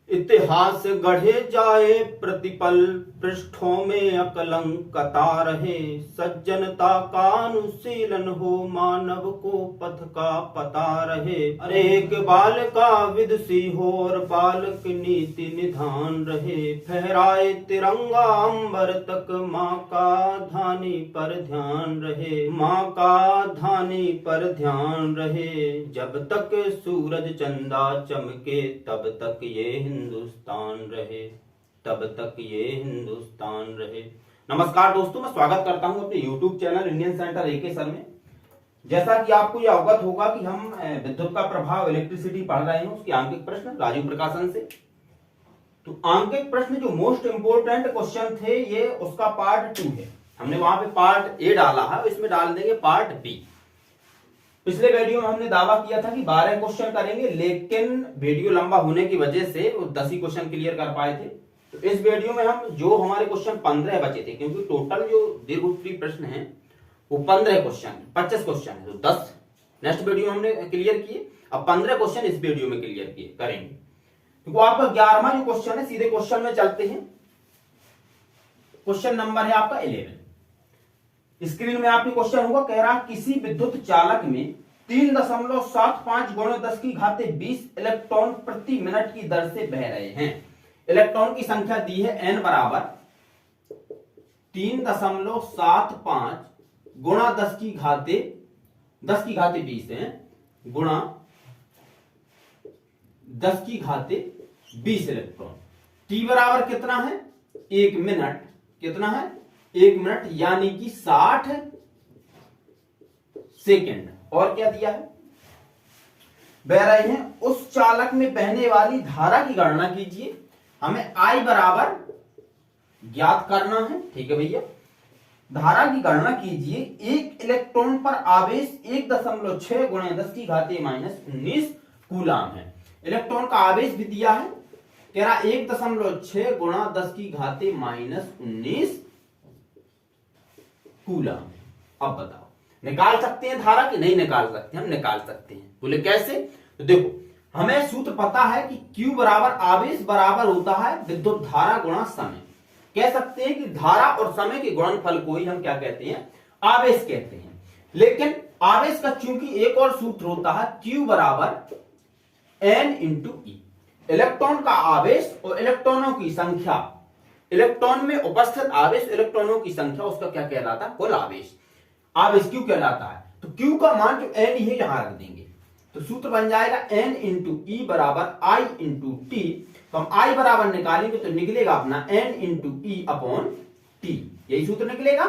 इतिहास गढ़े जाए प्रतिपल, पृष्ठों में अकलंकता रहे। सज्जनता का अनुशीलन हो, मानव को पथ का पता रहे। अनेक बाल का विदुषी हो और बालक नीति निधान रहे। फहराए तिरंगा अंबर तक, माँ का धानी पर ध्यान रहे। माँ का धानी पर ध्यान रहे। जब तक सूरज चंदा चमके तब तक ये हिंदुस्तान रहे, तब तक ये हिंदुस्तान रहे। नमस्कार दोस्तों, मैं स्वागत करता हूं अपने YouTube चैनल इंडियन सेंटर एके सर में। जैसा कि आपको यह अवगत होगा कि हम विद्युत का प्रभाव इलेक्ट्रिसिटी पढ़ रहे हैं, उसके आंकिक प्रश्न राजीव प्रकाशन से। तो आंकिक प्रश्न जो मोस्ट इंपोर्टेंट क्वेश्चन थे, ये उसका पार्ट 2 है। हमने वहां पे पार्ट ए डाला है, इसमें डाल देंगे पार्ट बी। पिछले वीडियो में हमने दावा किया था कि 12 क्वेश्चन करेंगे, लेकिन वीडियो लंबा होने की वजह से वो 10 ही क्वेश्चन क्लियर कर पाए थे। तो इस वीडियो में हम जो हमारे क्वेश्चन 15 बचे थे, क्योंकि टोटल जो दीर्घ प्रश्न हैं वो 15 क्वेश्चन, 25 क्वेश्चन है, तो 10 नेक्स्ट वीडियो में हमने क्लियर किए। अब 15 क्वेश्चन इस वीडियो में क्लियर किए करेंगे। तो आपका 11वां जो क्वेश्चन है, सीधे क्वेश्चन में चलते हैं। क्वेश्चन नंबर है आपका 11। स्क्रीन में आपके क्वेश्चन होगा, कह रहा किसी विद्युत चालक में 3.75 गुणा 10 की घाते 20 इलेक्ट्रॉन प्रति मिनट की दर से बह रहे हैं। इलेक्ट्रॉन की संख्या दी है n बराबर 3.75 गुणा 10 की घाते 20 है, गुणा 10 की घाते 20 इलेक्ट्रॉन। t बराबर कितना है? 1 मिनट। कितना है? 1 मिनट, यानी कि 60 सेकेंड। और क्या दिया है? बह रहे हैं। उस चालक में बहने वाली धारा की गणना कीजिए। हमें I बराबर ज्ञात करना है, ठीक है भैया। धारा की गणना कीजिए। एक इलेक्ट्रॉन पर आवेश 1.6 गुणा 10 की घाते -19 कूलाम है। इलेक्ट्रॉन का आवेश भी दिया है, कह रहा 1.6 गुणा 10 की घाते -19 कूलाम। अब बताओ, निकाल सकते हैं धारा की? नहीं निकाल सकते। हम निकाल सकते हैं। बोले कैसे? तो देखो, हमें सूत्र पता है कि Q बराबर आवेश बराबर होता है विद्युत धारा गुणा समय। कह सकते हैं कि धारा और समय के गुणनफल को ही हम क्या कहते हैं? आवेश कहते हैं। लेकिन आवेश का चूंकि एक और सूत्र होता है, Q बराबर N इंटू E। इलेक्ट्रॉन का आवेश और इलेक्ट्रॉनों की संख्या, इलेक्ट्रॉन में उपस्थित आवेश इलेक्ट्रॉनों की संख्या, उसका क्या कहलाता है? कुल आवेश। आवेश Q कहलाता है। तो Q का मान जो N है यहां रख देंगे, तो सूत्र बन जाएगा N इंटू E बराबर I इंटू T। तो हम I बराबर निकालेंगे तो निकलेगा अपना N into E upon T। यही सूत्र निकलेगा,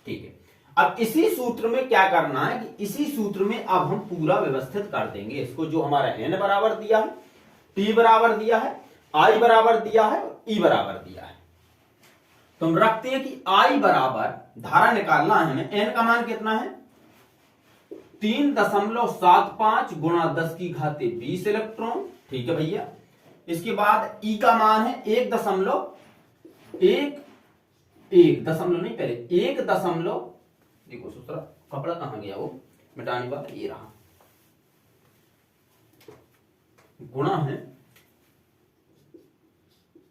ठीक है। अब इसी सूत्र में क्या करना है कि इसी सूत्र में अब हम पूरा व्यवस्थित कर देंगे इसको। जो हमारा N बराबर दिया है, T बराबर दिया है, I बराबर दिया है, E बराबर दिया है। तो हम रखते हैं कि I बराबर, धारा निकालना है हमें, N का मान कितना है? 3.75 गुणा 10 की घाते 20 इलेक्ट्रॉन, ठीक है भैया। इसके बाद E का मान है 1 दशमलव नहीं, पहले 1 दशमलव, देखो सूत्र कपड़ा कहां गया, वो मिटाने वाला ये रहा, गुणा है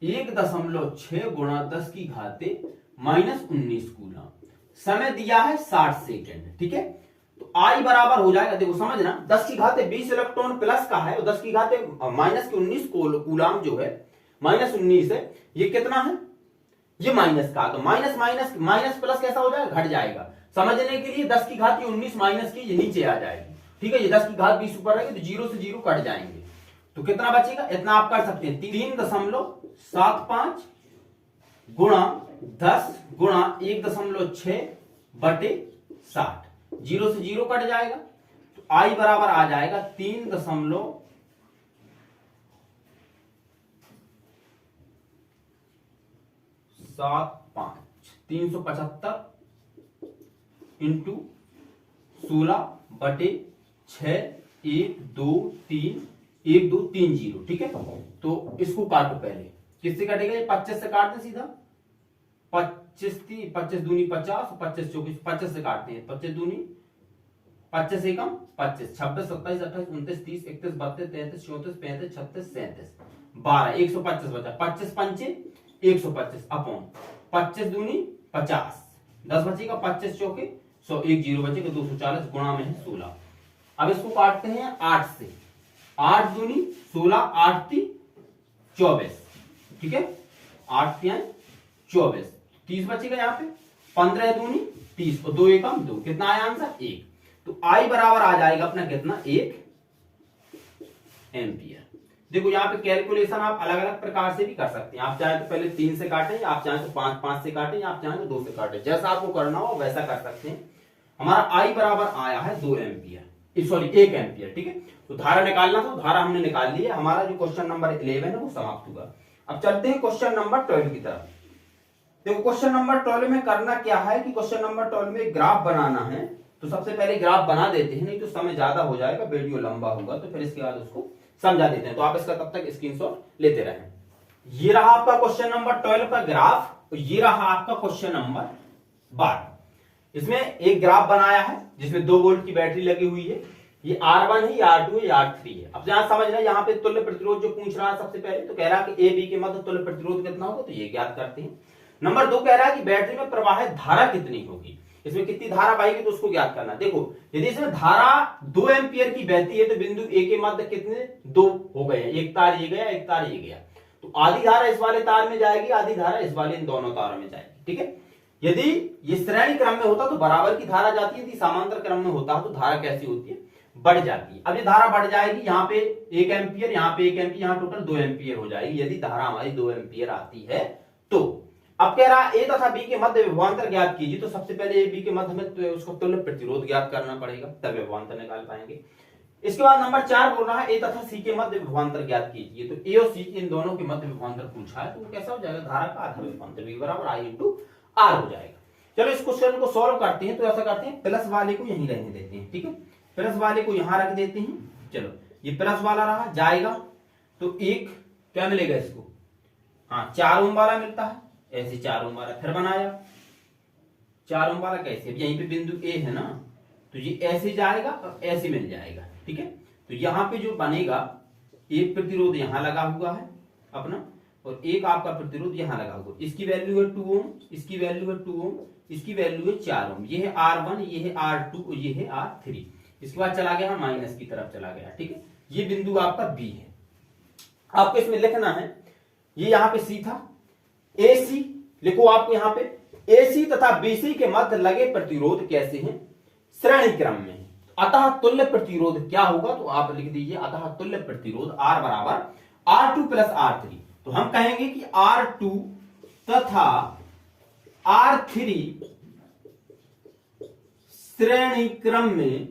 1.6 गुणा 10 की घाते -19 कूलम। समय दिया है 60 सेकेंड, ठीक है। तो I बराबर हो जाएगा, देखो समझना, 10 की घाते 20 इलेक्ट्रॉन प्लस का है और 10 की घाते -19 कूलम जो है, -19 है, ये कितना है? ये माइनस का। तो माइनस प्लस कैसा हो जाएगा? घट जाएगा। समझने के लिए 10 की घात 19 माइनस की ये नीचे आ जाएगी, ठीक है। ये 10 की घात 20 ऊपर रहेगी, तो 0 से 0 कट जाएंगे। तो कितना बचेगा? इतना आप कर सकते हैं, 3.75 गुणा 10 गुणा 1.6 बटे 60। 0 से 0 कट जाएगा, तो I बराबर आ जाएगा 375 इंटू 16 बटे 6, 1 2 3 1 2 3 0, ठीक है। तो इसको काटो पहले, किससे कटेगा? ये 25 से काटते सीधा, 25 दूनी 50, 25 24, 25 से काटते हैं, 25 दूनी 25 एकम 25, 26 27 28 29 30 31 32 33 34 35 36 37, 12, 125 बचा, 25 पंचे 125 अपॉन 25 दूनी 50, 10 बचेगा, 25 चौके 100, 1 जीरो बचेगा, 240 गुणा में है 16। अब इसको काटते हैं 8 से, 8 दूनी 16, 8 ती 24, ठीक है, 8 तियां 24, 30 बचेगा यहाँ पे, 15 दूनी 30 और 2 एकम 2, कितना आया आंसर 1। तो आई बराबर आ जाएगा अपना कितना 1 एम्पियर। देखो यहाँ पे कैलकुलेशन आप अलग अलग प्रकार से भी कर सकते हैं, आप चाहे तो पहले 3 से काटें, आप चाहे तो 5 से काटें, आप चाहे तो 2 से काटें, जैसा आपको करना हो वैसा कर सकते हैं। हमारा आई बराबर आया है 2 एम्पियर, सॉरी 1 एम्पियर, ठीक है। तो धारा निकालना था, धारा हमने निकाल ली है, हमारा जो क्वेश्चन नंबर 11 है वो समाप्त हुआ। अब चलते हैं क्वेश्चन नंबर 12 की तरफ। देखो क्वेश्चन नंबर 12 में करना क्या है कि क्वेश्चन नंबर 12 में ग्राफ बनाना है, तो सबसे पहले ग्राफ बना देते हैं, नहीं तो समय ज्यादा हो जाएगा, वीडियो लंबा होगा, तो फिर इसके बाद उसको समझा देते हैं। तो आप इसका तब तक स्क्रीनशॉट लेते रहें। ये रहा आपका क्वेश्चन नंबर 12 का ग्राफ, और ये रहा आपका क्वेश्चन नंबर 12। इसमें एक ग्राफ बनाया है जिसमें 2 वोल्ट की बैटरी लगी हुई है, ये R1 है, ये R2 है, ये R3 है। अब यहां समझ रहे हैं, यहाँ पे तुल्य प्रतिरोध जो पूछ रहा है सबसे पहले, तो कह रहा है कि ए बी के मध्य तुल्य प्रतिरोध कितना होगा, तो ये ज्ञात करते हैं। नंबर 2 कह रहा है कि बैटरी में प्रवाहित धारा कितनी होगी, इसमें कितनी धारा बहेगी, तो उसको ज्ञात करना। देखो यदि इसमें धारा 2 एम्पियर की बहती है तो बिंदु ए के मध्य कितने 2 हो गए हैं, एक तार ये गया, एक तार ये गया, तो आधी धारा इस वाले तार में जाएगी, आधी धारा इस वाले इन दोनों तारों में जाएगी, ठीक है। यदि ये श्रेणी क्रम में होता तो बराबर की धारा जाती है, यदि समांतर क्रम में होता तो धारा कैसी होती है, बढ़ जाती है। अब ये धारा बढ़ जाएगी, यहाँ पे 1 एम्पियर, यहाँ पे 1 एम्पियर, यहाँ टोटल 2 एम्पियर हो जाएगी यदि धारा हमारी 2 एम्पियर आती है तो। अब कह रहा है ए तथा बी के मध्य विभवांतर ज्ञात कीजिए, तो सबसे पहले ए बी के मध्य में तो उसको तुल्य प्रतिरोध ज्ञात करना पड़ेगा, तब विभवांतर निकाल पाएंगे। इसके बाद नंबर 4 बोल रहा है ए तथा सी के मध्य विभवांतर ज्ञात कीजिए, तो ए और सी इन दोनों के मध्य विभवांतर पूछा है, तो वो कैसा हो जाएगा, धारा का आधा विभवांतर V बराबर I इंटू R हो जाएगा। चलो इस क्वेश्चन को सॉल्व करते हैं, तो ऐसा करते हैं प्लस वाले को यहीं रहने देते हैं, ठीक है, प्लस वाले को यहां रख देते हैं। चलो ये प्लस वाला रहा, जाएगा तो एक क्या मिलेगा इसको, हाँ 4 ओम वाला मिलता है, ऐसे 4 ओम वाला फिर बनाया, 4 ओम वाला कैसे, यहीं पे बिंदु ए है ना, तो ये ऐसे जाएगा और ऐसे मिल जाएगा, ठीक है। तो यहाँ पे जो बनेगा, एक प्रतिरोध यहाँ लगा हुआ है अपना, और एक आपका प्रतिरोध यहाँ लगा हुआ, इसकी वैल्यू है 2 ओम, इसकी वैल्यू है 2 ओम, इसकी वैल्यू है 4 ओम, ये है R1, ये है R2 और ये है R3। इसके बाद चला गया माइनस की तरफ चला गया, ठीक है। ये बिंदु आपका बी है, आपको इसमें लिखना है, ये यहाँ पे सी था, AC लिखो आपको यहाँ पे AC तथा BC के मध्य लगे प्रतिरोध कैसे हैं, श्रेणी क्रम में, अतः तुल्य प्रतिरोध क्या होगा, तो आप लिख दीजिए अतः तुल्य प्रतिरोध R बराबर R2 प्लस R3। तो हम कहेंगे कि R2 तथा R3 श्रेणी क्रम में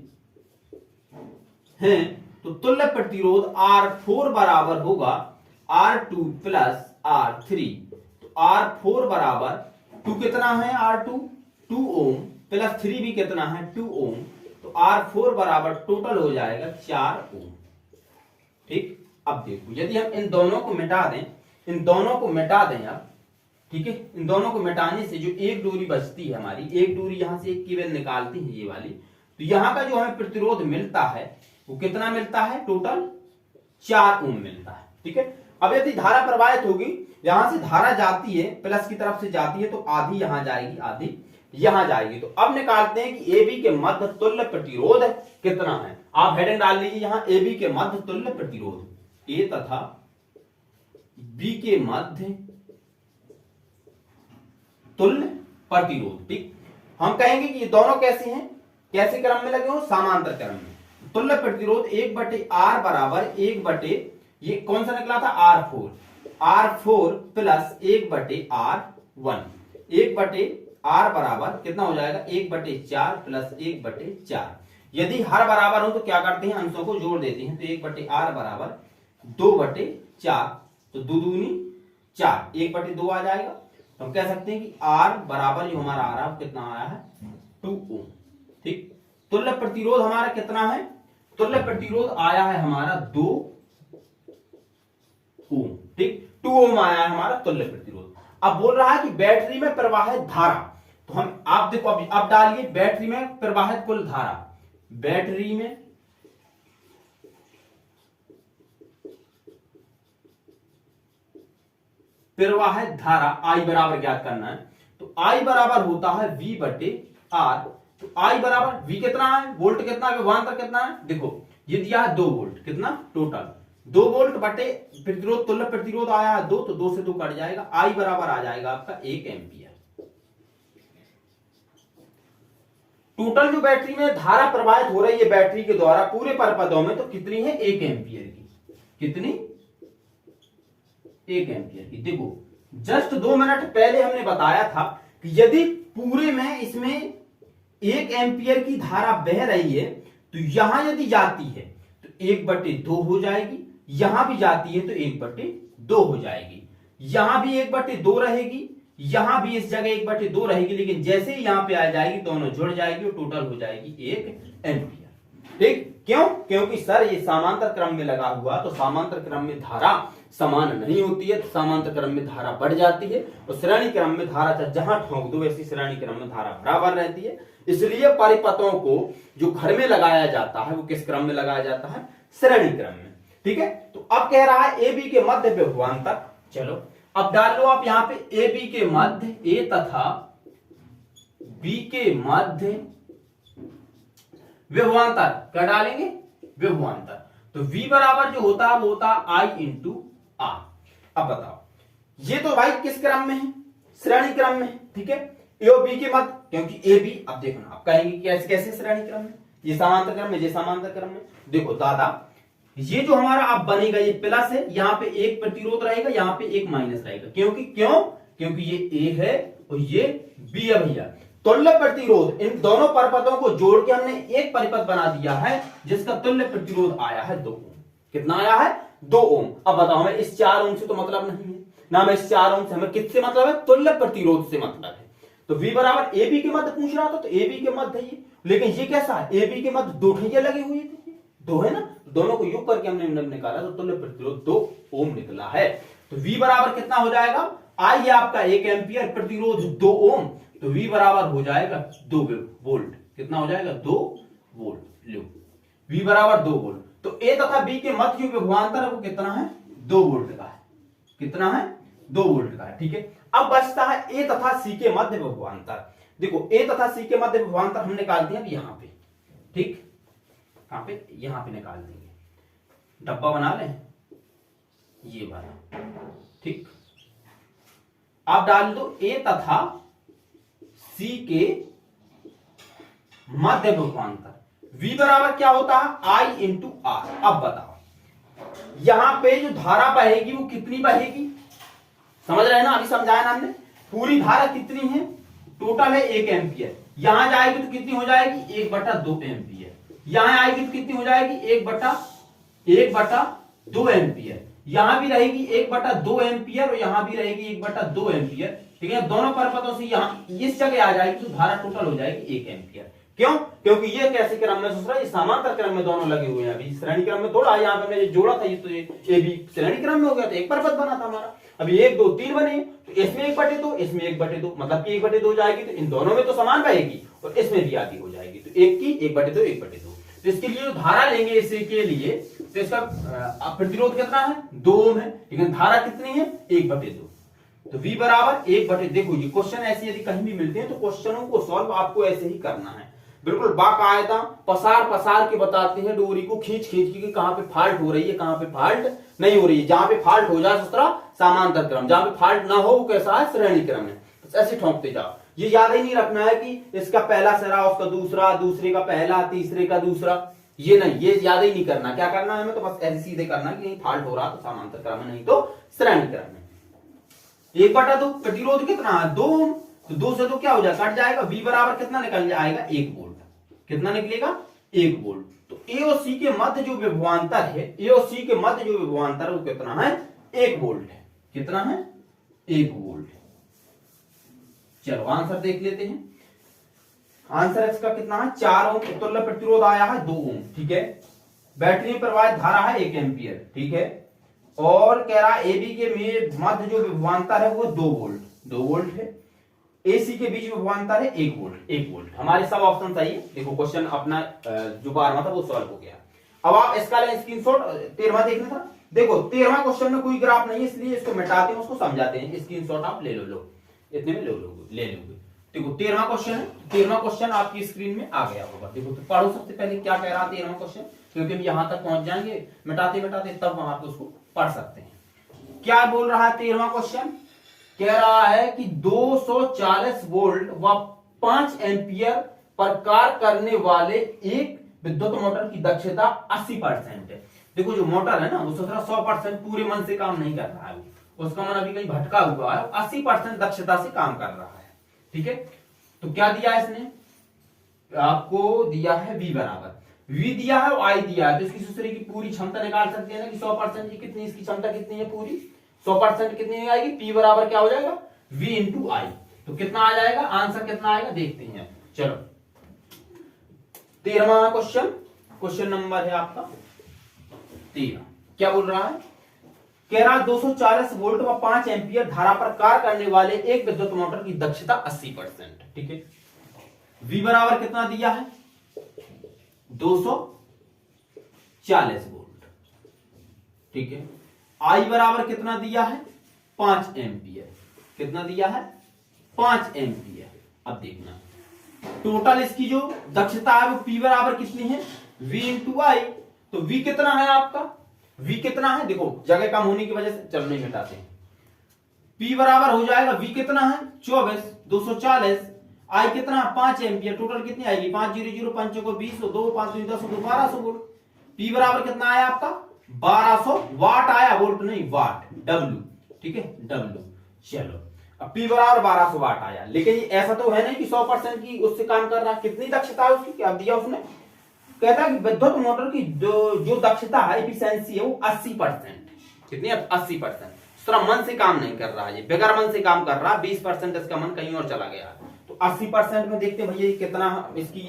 हैं, तो तुल्य प्रतिरोध R4 बराबर होगा R2 प्लस R3। तो R4 बराबर 2 कितना है, R2 2 ओम प्लस 3 भी कितना है 2 ओम, तो R4 बराबर टोटल हो जाएगा 4 ओम, ठीक। अब देखो यदि हम इन दोनों को मिटा दें, इन दोनों को मिटा दें अब, ठीक है, इन दोनों को मिटाने से जो एक दूरी बचती है हमारी, एक दूरी यहां से एक केवल निकालती है ये वाली, तो यहां का जो हमें प्रतिरोध मिलता है वो कितना मिलता है, टोटल 4 ओम मिलता है, ठीक है। अब यदि धारा प्रवाहित होगी, यहां से धारा जाती है प्लस की तरफ से जाती है, तो आधी यहां जाएगी, आधी यहां जाएगी। तो अब निकालते हैं कि ए बी के मध्य तुल्य प्रतिरोध कितना है। आप हेडिंग डाल लीजिए यहां, ए बी के मध्य तुल्य प्रतिरोध, ए तथा बी के मध्य तुल्य प्रतिरोध, ठीक। हम कहेंगे कि ये दोनों कैसे हैं, कैसे क्रम में लगे हो, समांतर क्रम में। तुल्य प्रतिरोध 1/R बराबर 1/, ये कौन सा निकला था R4, R4 plus 1/R1, 1/R बराबर कितना हो जाएगा 1/4 प्लस 1/4। यदि हर बराबर हो तो क्या करते हैं, अंशों को जोड़ देते हैं, तो 1/R बराबर 2/4, तो 2 दूनी 4, 1/2 आ जाएगा। तो हम कह सकते हैं कि R बराबर जो हमारा आ रहा है कितना आया है 2 ओम, ठीक। तुल्य प्रतिरोध हमारा कितना है, तुल्य प्रतिरोध आया है हमारा 2 ओम, ठीक, 2 ओम आया है हमारा तुल्य प्रतिरोध। अब बोल रहा है कि बैटरी में प्रवाहित धारा, तो हम आप देखो अब डालिए बैटरी में प्रवाहित कुल धारा, बैटरी में प्रवाह धारा I बराबर ज्ञात करना है, तो I बराबर होता है V बटे R। तो I बराबर V कितना है, वोल्ट कितना है, विभवांतर कितना है, देखो ये दिया है 2 वोल्ट, कितना टोटल 2 वोल्ट बटे प्रतिरोध, तुल्य प्रतिरोध आया है 2, तो 2 से 2 कट जाएगा, I बराबर आ जाएगा आपका 1 एम्पियर। टोटल जो बैटरी में धारा प्रवाहित हो रही है बैटरी के द्वारा पूरे परपदों में, तो कितनी है, 1 एम्पियर की, कितनी 1 एम्पियर की। देखो जस्ट 2 मिनट पहले हमने बताया था कि यदि पूरे में इसमें 1 एम्पियर की धारा बह रही है, तो यहां यदि जाती है तो 1/2 हो जाएगी, यहां भी जाती है तो 1/2 हो जाएगी, यहां भी 1/2 रहेगी, यहां भी इस जगह 1/2 रहेगी, लेकिन जैसे ही यहां पे आ जाएगी दोनों जुड़ जाएगी और टोटल हो जाएगी 1 एम्पियर। ठीक, क्यों, क्योंकि सर ये समांतर क्रम में लगा हुआ, तो समांतर क्रम में धारा समान नहीं होती है, तो समांतर क्रम में धारा बढ़ जाती है और श्रेणी क्रम में धारा जहां ठोक दो वैसी श्रेणी क्रम में धारा बराबर रहती है। इसलिए परिपथों को जो घर में लगाया जाता है वो किस क्रम में लगाया जाता है, श्रेणी क्रम में। ठीक है, तो अब कह रहा है ए बी के मध्य विभवांतर, चलो अब डाल लो आप यहां पे ए बी के मध्य, ए तथा बी के मध्य विभवांतर, क्या डालेंगे, विभवांतर। तो V बराबर जो होता है वो होता है I इंटू R। अब बताओ ये तो भाई किस क्रम में है, श्रेणी क्रम में है। ठीक है, ए और बी के मध्य, क्योंकि ए बी, अब देखो आप कहेंगे कैसे कैसे श्रेणी क्रम में, ये समांतर क्रम में, ये समांतर क्रम में। देखो दादा ये जो हमारा अब बनेगा ये प्लस है, यहाँ पे एक प्रतिरोध रहेगा, यहाँ पे एक माइनस रहेगा, क्योंकि क्योंकि ये ए है और ये बी है भैया। तुल्य प्रतिरोध इन दोनों परपथों को जोड़ के हमने एक परिपथ बना दिया है जिसका तुल्य प्रतिरोध आया है 2 ओम। कितना आया है, 2 ओम। अब बताओ हमें इस 4 ओम से तो मतलब नहीं है ना, हमें इस 4 ओम से हमें किससे मतलब है, तुल्य प्रतिरोध से मतलब है। तो V बराबर ए बी के मध्य पूछ रहा था, तो ए बी के मध्य है ये, लेकिन ये कैसा है, ए बी के मध्य 2 ठैया लगे हुए थे, 2 है ना, दोनों को योग करके हमने निकाला तो तुल्य प्रतिरोध 2 ओम निकला है। तो V बराबर कितना हो जाएगा, I है आपका 1 एम्पियर, प्रतिरोध 2 ओम, तो V बराबर हो जाएगा 2 वोल्ट। कितना हो जाएगा, 2 वोल्ट। लो V बराबर 2 वोल्ट। तो A तथा B के मध्य जो विभवांतर है वो कितना है, 2 वोल्ट का है। कितना है, 2 वोल्ट का है। ठीक है, अब बचता है A तथा C के मध्य विभवांतर। देखो A तथा C के मध्य विभवांतर हम निकालते हैं अब यहाँ पे। ठीक, कहां पे, यहां पे निकाल देंगे, डब्बा बना लें ये वाला। ठीक, आप डाल दो A तथा C के मध्य विभवांतर। V बराबर क्या होता है, I इंटू R। अब बताओ यहां पे जो धारा बहेगी वो कितनी बहेगी, समझ रहे हैं ना, अभी समझाया ना हमने। पूरी धारा कितनी है, टोटल है 1 एम्पियर, यहां जाएगी तो कितनी हो जाएगी, 1/2 एम्पियर, यहां आएगी तो कितनी हो जाएगी, 1/2 एम्पियर, यहां भी रहेगी 1/2 एम्पियर और यहां भी रहेगी 1/2 एम्पियर। ठीक है, दोनों परपथों से यहां इस जगह आ जाएगी तो धारा टोटल हो जाएगी 1 एम्पियर। क्यों, क्योंकि ये कैसे क्रम में सोच रहा है, ये समांतर क्रम में दोनों लगे हुए हैं, अभी श्रेणी क्रम में थोड़ा, यहाँ पे मैंने जोड़ा था ये, तो ये भी श्रेणी क्रम में हो गया, तो एक परपथ बना था हमारा। अभी 1 2 3 बने, तो इसमें 1/2, इसमें 1/2, मतलब कि 1/2 हो जाएगी, तो इन दोनों में तो समान बहेगी और इसमें भी आधी हो जाएगी, तो 1 की 1/2 1/2। तो इसके लिए जो धारा लेंगे इसी के लिए, तो इसका प्रतिरोध कितना है, 2 ओम है, लेकिन धारा कितनी है, 1/2। तो V बराबर 1/2। देखो ये क्वेश्चन ऐसे यदि कहीं भी मिलते हैं तो क्वेश्चनों को सॉल्व आपको ऐसे ही करना है, बिल्कुल बाकायदा पसार के बताते हैं, डोरी को खींच के कहां पे फॉल्ट हो रही है, कहां पे फॉल्ट नहीं हो रही है। जहां पे फॉल्ट हो जाए दूसरा समांतर क्रम, जहां पे फॉल्ट ना हो वो कैसा है, श्रेणी क्रम है। तो ऐसे ठोंकते जाओ। ये याद ही नहीं रखना है कि इसका पहला सिरा, उसका दूसरा, दूसरे का पहला, तीसरे का दूसरा, ये नहीं, ये याद ही नहीं करना। क्या करना है हमें, तो बस ऐसे सीधे करना कि नहीं फॉल्ट हो रहा तो समांतर क्रम है, नहीं तो श्रेणी क्रम है। 1/2 प्रतिरोध कितना है, 2 ओम, तो 2 से तो क्या हो जाएगा, कट जाएगा। V बराबर कितना निकल जाएगा, 1 वोल्ट। कितना निकलेगा, 1 वोल्ट। तो A और C के मध्य जो विभवांतर है, A और C के मध्य जो विभवांतर है वो कितना है, 1 वोल्ट है। कितना है, 1 वोल्ट। चलो आंसर देख लेते हैं। आंसर इसका कितना है, 4 ओम। तुल्य प्रतिरोध आया है 2 ओम। ठीक है, बैटरी में प्रवाहित धारा है 1 एम्पियर। ठीक है, और कह रहा है AB के मध्य जो विभवांतर है वो 2 वोल्ट, 2 वोल्ट है। AC के बीच विभवांतर है 1 वोल्ट, 1 वोल्ट। हमारे सब ऑप्शन सही है। देखो क्वेश्चन अपना जो 12वां था वो सॉल्व हो गया। अब आप इसका स्क्रीनशॉट 13वां देखना था। देखो 13वां क्वेश्चन में कोई ग्राफ नहीं है, इसलिए इसको मिटाते हैं, उसको समझाते हैं। स्क्रीनशॉट आप ले लो इतने में ले लोगे। देखो 13वां क्वेश्चन है, 13वां क्वेश्चन आपकी स्क्रीन में आ गया होगा। देखो तो पढ़ो सबसे पहले क्या कह रहा है 13वां क्वेश्चन, क्योंकि हम यहां तक पहुंच जाएंगे मिटाते मिटाते, तब हम आप उसको पढ़ सकते हैं। क्या बोल रहा है 13वां क्वेश्चन, कह रहा है कि 240 वोल्ट व 5 एम्पियर पर कार्य करने वाले एक विद्युत मोटर की दक्षता 80% है। देखो जो मोटर है ना वो 100% पूरे मन से काम नहीं कर रहा है, उसका मन अभी कहीं भटका हुआ है, 80% दक्षता से काम कर रहा है। ठीक है, तो क्या दिया है इसने आपको, दिया है V बराबर, V दिया है और I दिया है, तो इसकी सूत्र की पूरी क्षमता निकाल सकते हैं ना कि 100% की कितनी, इसकी क्षमता कितनी है पूरी 100% कितनी आएगी, P बराबर क्या हो जाएगा V इंटू आई। तो कितना आ जाएगा आंसर, कितना आएगा देखते हैं। चलो 13वां क्वेश्चन, क्वेश्चन नंबर है आपका 13। क्या बोल रहा है, कह रहा 240 वोल्ट व 5 एम्पियर धारा पर कार्य करने वाले एक विद्युत मोटर की दक्षता 80%। ठीक है, V बराबर कितना दिया है 240 वोल्ट। ठीक है, I बराबर कितना दिया है 5 एम्पियर, कितना दिया है 5 एम्पियर। अब देखना टोटल इसकी जो दक्षता है वो P बराबर कितनी है V इंटू आई। तो V कितना है आपका, V कितना है, देखो जगह कम होने की वजह से चलो नहीं घटाते, P बराबर हो जाएगा V कितना है 24, 240, I कितना 5 एम्पियर, टोटल कितनी आएगी 5 0 0 5 को 20 2 5 2 10 2 1200 वोल्ट। P बराबर कितना आया आपका 1200 वाट आया, वोल्ट नहीं वाट, W। ठीक है W। चलो अब P बराबर 1200 वाट आया, लेकिन ऐसा तो है नहीं कि 100% की उससे काम कर रहा है। कितनी दक्षता है उसकी, क्या दिया उसने, कहता है कि विद्युत मोटर की जो दक्षता है एफिशिएंसी है वो 80%। कितनी है 80%। थोड़ा मन से काम नहीं कर रहा है, ये बगैर मन से काम कर रहा है, 20% इसका मन कहीं और चला गया। तो 80% में देखते भैया कितना इसकी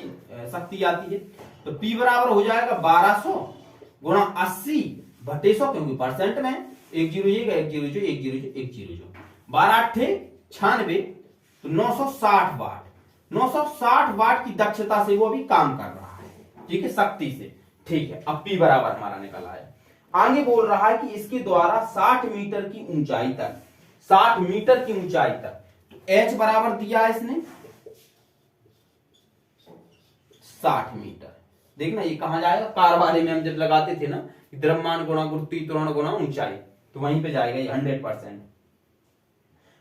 शक्ति आती है। तो P बराबर हो जाएगा 1200 गुणा 80 बटे 100, क्योंकि परसेंट में 1 0 1 0 1 0 1 0 12 8 96, तो 960 वाट, 960 वाट की दक्षता से वो भी काम कर रहा है। ठीक है, शक्ति से। ठीक है, अब P बराबर हमारा निकल आया। आगे बोल रहा है कि इसके द्वारा 60 मीटर की ऊंचाई तक, 60 मीटर की ऊंचाई तक, तो H बराबर दिया है इसने 60 मीटर। देखना ये कहां जाएगा, कार वाले में हम जब लगाते थे ना द्रव्यमान गुणा गुरुत्वीय त्वरण गुणा ऊंचाई, तो वहीं पे जाएगा ये 100%।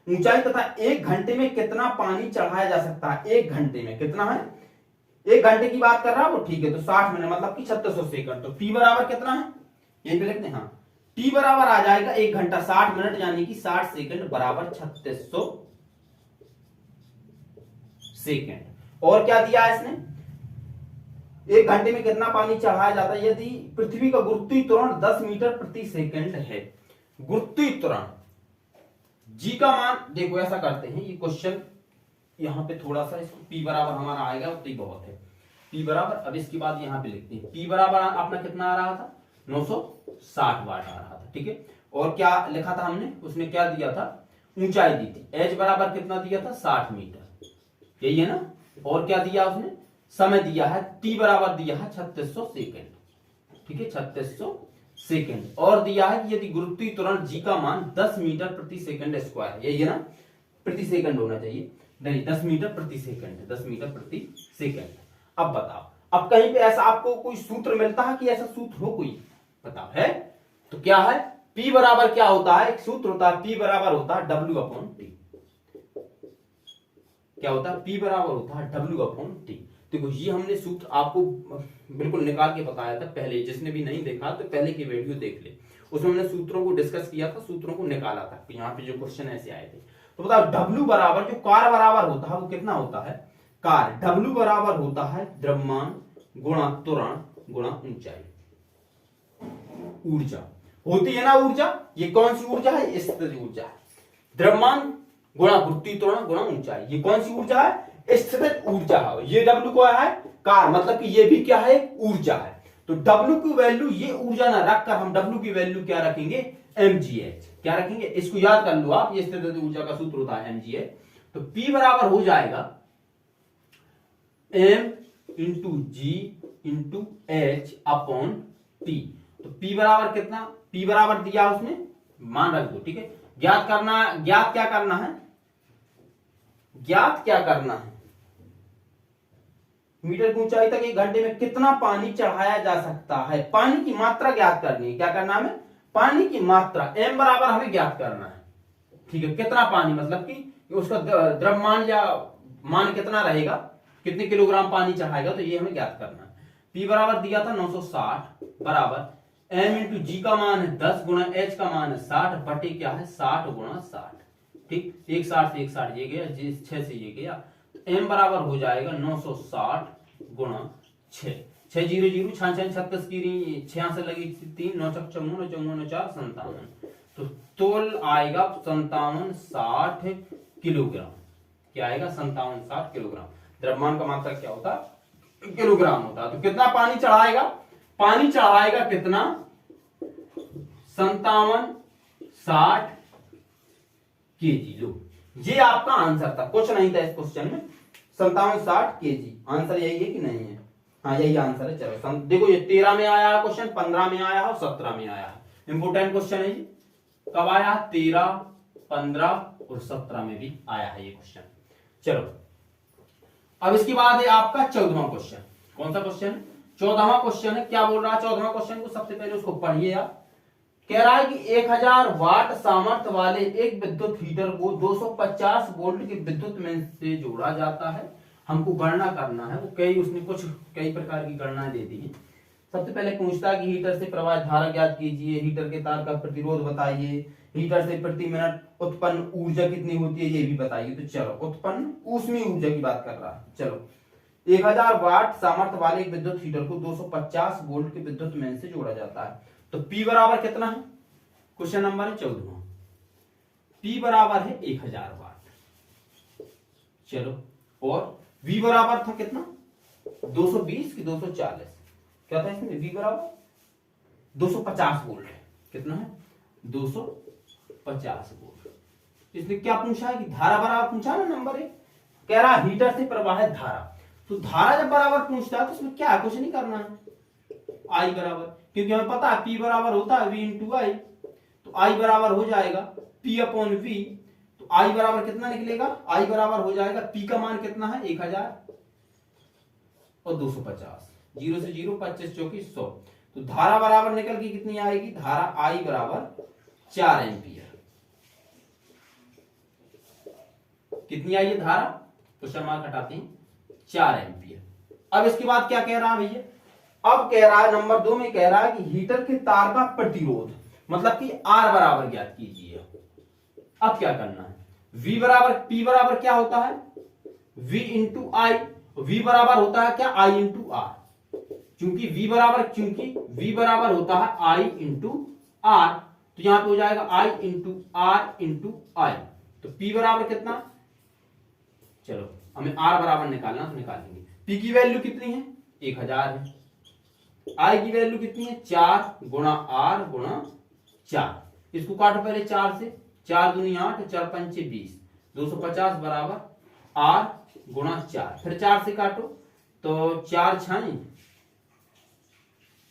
ऊंचाई तथा 1 घंटे में कितना पानी चढ़ाया जा सकता है, 1 घंटे में कितना है, 1 घंटे की बात कर रहा है वो। ठीक है, तो 60 मिनट मतलब कि 3600 सेकंड। तो P बराबर कितना है यहीं पे लिखते हैं, हाँ T बराबर आ जाएगा 1 घंटा 60 मिनट यानी कि 60 सेकंड बराबर 3600 सेकंड। और क्या दिया है इसने, 1 घंटे में कितना पानी चढ़ाया जाता है यदि पृथ्वी का गुरुत्वीय त्वरण 10 मीटर प्रति सेकंड है। गुरुत्वीय त्वरण जी का मान, देखो ऐसा करते हैं ये क्वेश्चन यहां पे थोड़ा सा इसको P बराबर हमारा आएगा उतना ही बहुत है। P बराबर, अब इसके बाद यहां पे लिखते हैं P बराबर अपना कितना आ रहा था 960 वाट आ रहा था। ठीक है, और क्या लिखा था हमने, उसने क्या दिया था ऊंचाई दी थी, H बराबर कितना दिया था 60 मीटर, यही है ना। और क्या दिया उसने, समय दिया है, T बराबर दिया है 3600 सेकंड। ठीक है 3600 सेकंड। और दिया है कि यदि गुरुत्वीय त्वरण G का मान 10 मीटर प्रति सेकंड स्क्वायर, यही है ना, प्रति सेकंड होना चाहिए, नहीं 10 मीटर प्रति सेकंड, 10 मीटर प्रति सेकंड। अब बताओ, अब कहीं पे ऐसा आपको कोई सूत्र मिलता है कि ऐसा सूत्र हो कोई, बताओ है तो क्या है, P बराबर क्या होता है, एक सूत्र होता है P बराबर होता है W अपॉन T। क्या होता है, P बराबर होता है W अपॉन T। देखो ये हमने सूत्र आपको बिल्कुल निकाल के बताया था पहले, जिसने भी नहीं देखा तो पहले की वीडियो देख ले, उसमें हमने सूत्रों को डिस्कस किया था, सूत्रों को निकाला था, यहाँ पे जो क्वेश्चन ऐसे आए थे। तो बताओ W बराबर जो कार बराबर होता है वो कितना होता है, कार W बराबर होता है द्रव्यमान गुणा त्वरण गुणा ऊंचाई, ऊर्जा होती है ना ऊर्जा। ये कौन सी ऊर्जा है, स्थितिज ऊर्जा है, द्रव्यमान गुणा गुरुत्वीय त्वरण गुणा ऊंचाई, ये कौन सी ऊर्जा है, स्थितिज ऊर्जा है। ये W को है कार, मतलब कि ये भी क्या है ऊर्जा है। तो W की वैल्यू ये ऊर्जा ना रखकर हम W की वैल्यू क्या रखेंगे mgh, क्या रखेंगे, इसको याद कर लो आप, ये स्थितिज ऊर्जा का सूत्र होता है mgh। तो P बराबर हो जाएगा m इंटू जी इंटू एच अपॉन टी। तो P बराबर कितना, P बराबर दिया उसने, मान रख दो, ठीक है। ज्ञात क्या करना है, ज्ञात क्या करना है, मीटर की ऊंचाई तक एक घंटे में कितना पानी चढ़ाया जा सकता है, पानी की मात्रा ज्ञात करनी है। क्या करना है हमें, पानी की मात्रा, m बराबर हमें ज्ञात करना है, ठीक है। कितना पानी मतलब कि उसका द्रव्यमान या मान कितना रहेगा, कितने किलोग्राम पानी चढ़ाएगा, तो ये हमें ज्ञात करना है। P बराबर दिया था 960 बराबर m इंटू जी का मान है 10 गुना h का मान है 60 बटे क्या है 60 गुना 60, ठीक। एक 60 से एक 60 ये गया, 6 से ये गया, तो m बराबर हो जाएगा 960 गुना 6, 6 0 0 6 6 36 की 6 से लगी 3 9 चक 54 54 4 57, तो तोल आएगा 57 60 किलोग्राम। क्या आएगा 57 60 किलोग्राम। द्रव्यमान का मात्रा क्या होता, किलोग्राम होता। तो कितना पानी चढ़ाएगा, पानी चढ़ाएगा कितना 57 60 केजी। लो ये आपका आंसर था, कुछ नहीं था इस क्वेश्चन में, 57 60 केजी। आंसर यही है कि नहीं है, हाँ यही आंसर है। चलो देखो ये 13 में आया है क्वेश्चन, 15 में आया है और 17 में आया है। इंपोर्टेंट क्वेश्चन है ये, कब आया 13 15 और 17 में भी आया है ये क्वेश्चन। चलो अब इसके बाद है आपका 14वां क्वेश्चन। कौन सा क्वेश्चन है, 14वां क्वेश्चन है। क्या बोल रहा है 14वां क्वेश्चन को, सबसे पहले उसको पढ़िए आप। कह रहा है कि 1000 वाट सामर्थ्य वाले एक विद्युत हीटर को 250 वोल्ट के विद्युत में से जोड़ा जाता है। हमको गणना करना है, वो कई प्रकार की गणना दे दी है। सबसे पहले पूछता है कि हीटर से प्रवाहित धारा ज्ञात कीजिए, हीटर के तार का प्रतिरोध बताइए, हीटर से प्रति मिनट उत्पन्न ऊर्जा कितनी होती है ये भी बताइए। तो चलो उत्पन्न ऊष्मीय ऊर्जा की बात कर रहा है। चलो 1000 वाट सामर्थ्य वाले एक विद्युत हीटर को 250 वोल्ट के विद्युत मेन से जोड़ा जाता है। तो P बराबर कितना है, क्वेश्चन नंबर है 14। P बराबर है 1000 वाट। चलो और V बराबर था कितना 220 की 240, क्या था इसमें V बराबर 250 वोल्ट है। कितना है 250 वोल्ट। इसने क्या पूछा है कि धारा बराबर पूछा ना, नंबर 1 कह रहा हीटर से प्रवाहित धारा। तो धारा जब बराबर पूछता है तो उसमें क्या कुछ नहीं करना है, I बराबर, क्योंकि हमें पता है P बराबर होता है V इंटू आई, तो I बराबर हो जाएगा P अपॉन V। तो I बराबर कितना निकलेगा, I बराबर हो जाएगा P का मान कितना है 1000 और 250, 0 से 0 25 चौकी 100। तो धारा बराबर निकल के कितनी आएगी, धारा I बराबर 4 एम्पियर। कितनी आई है धारा, क्वेश्चन मार्क हटाते हैं, 4 एम्पियर। अब इसके बाद क्या कह रहा है भैया, अब कह रहा है नंबर 2 में कह रहा है कि हीटर के तार का प्रतिरोध मतलब कि R बराबर ज्ञात कीजिए। अब क्या करना है, V बराबर P बराबर क्या होता है V इंटू आई, V बराबर होता है क्या I इंटू R। क्योंकि V बराबर होता है I इंटू R, तो यहां पे हो जाएगा I into R into I। तो P बराबर कितना, चलो हमें R बराबर निकालना तो निकालेंगे। P की वैल्यू कितनी है 1000 है, I की वैल्यू कितनी है 4 गुणा R गुणा 4। इसको काटो पहले 4 से, 4 दूनी 8 4 पंचे 20, 250 बराबर R गुणा 4। फिर 4 से काटो तो 4 छाई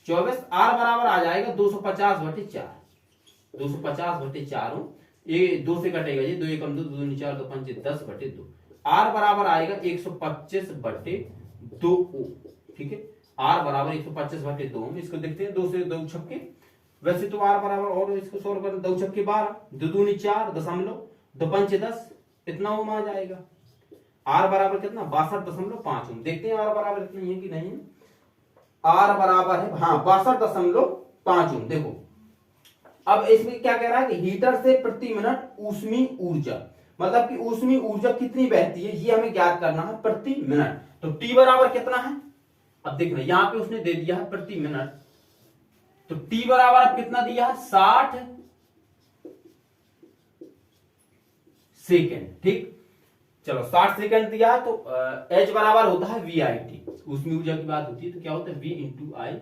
24, R बराबर आ जाएगा 250 बटे 4, 250 बटे 4 ये 2 से कटेगा, ये 2 एकम 2 दूनी 4 2 पंचे 10 बटे 2। R बराबर आएगा 125 बटे 2, ठीक है। R बराबर 125 बटे 2, इसको देखते हैं 2 से 2 छक्के, वैसे तो R बराबर, और इसको सोल्व करें 2 छक्के 12, 2 दूनी 4 दशमलव 2 पंचे 10, इतना ओम आ जाएगा। R बराबर कितना 62.5 ओम। देखते हैं R बराबर इतना है कि नहीं। R बराबर है हाँ 62.5 ओम। देखो अब इसमें क्या कह रहा है कि हीटर से प्रति मिनट ऊष्मीय ऊर्जा मतलब कि ऊष्मीय ऊर्जा कितनी बहती है ये हमें ज्ञात करना है प्रति मिनट। तो T बराबर कितना है, अब देखना यहां पे उसने दे दिया है प्रति मिनट, तो T बराबर अब कितना दिया है 60 सेकेंड, ठीक। चलो 60 सेकेंड दिया है, तो H बराबर होता है VIT, ऊष्मीय ऊर्जा की बात होती है तो क्या होता है V इंटू आई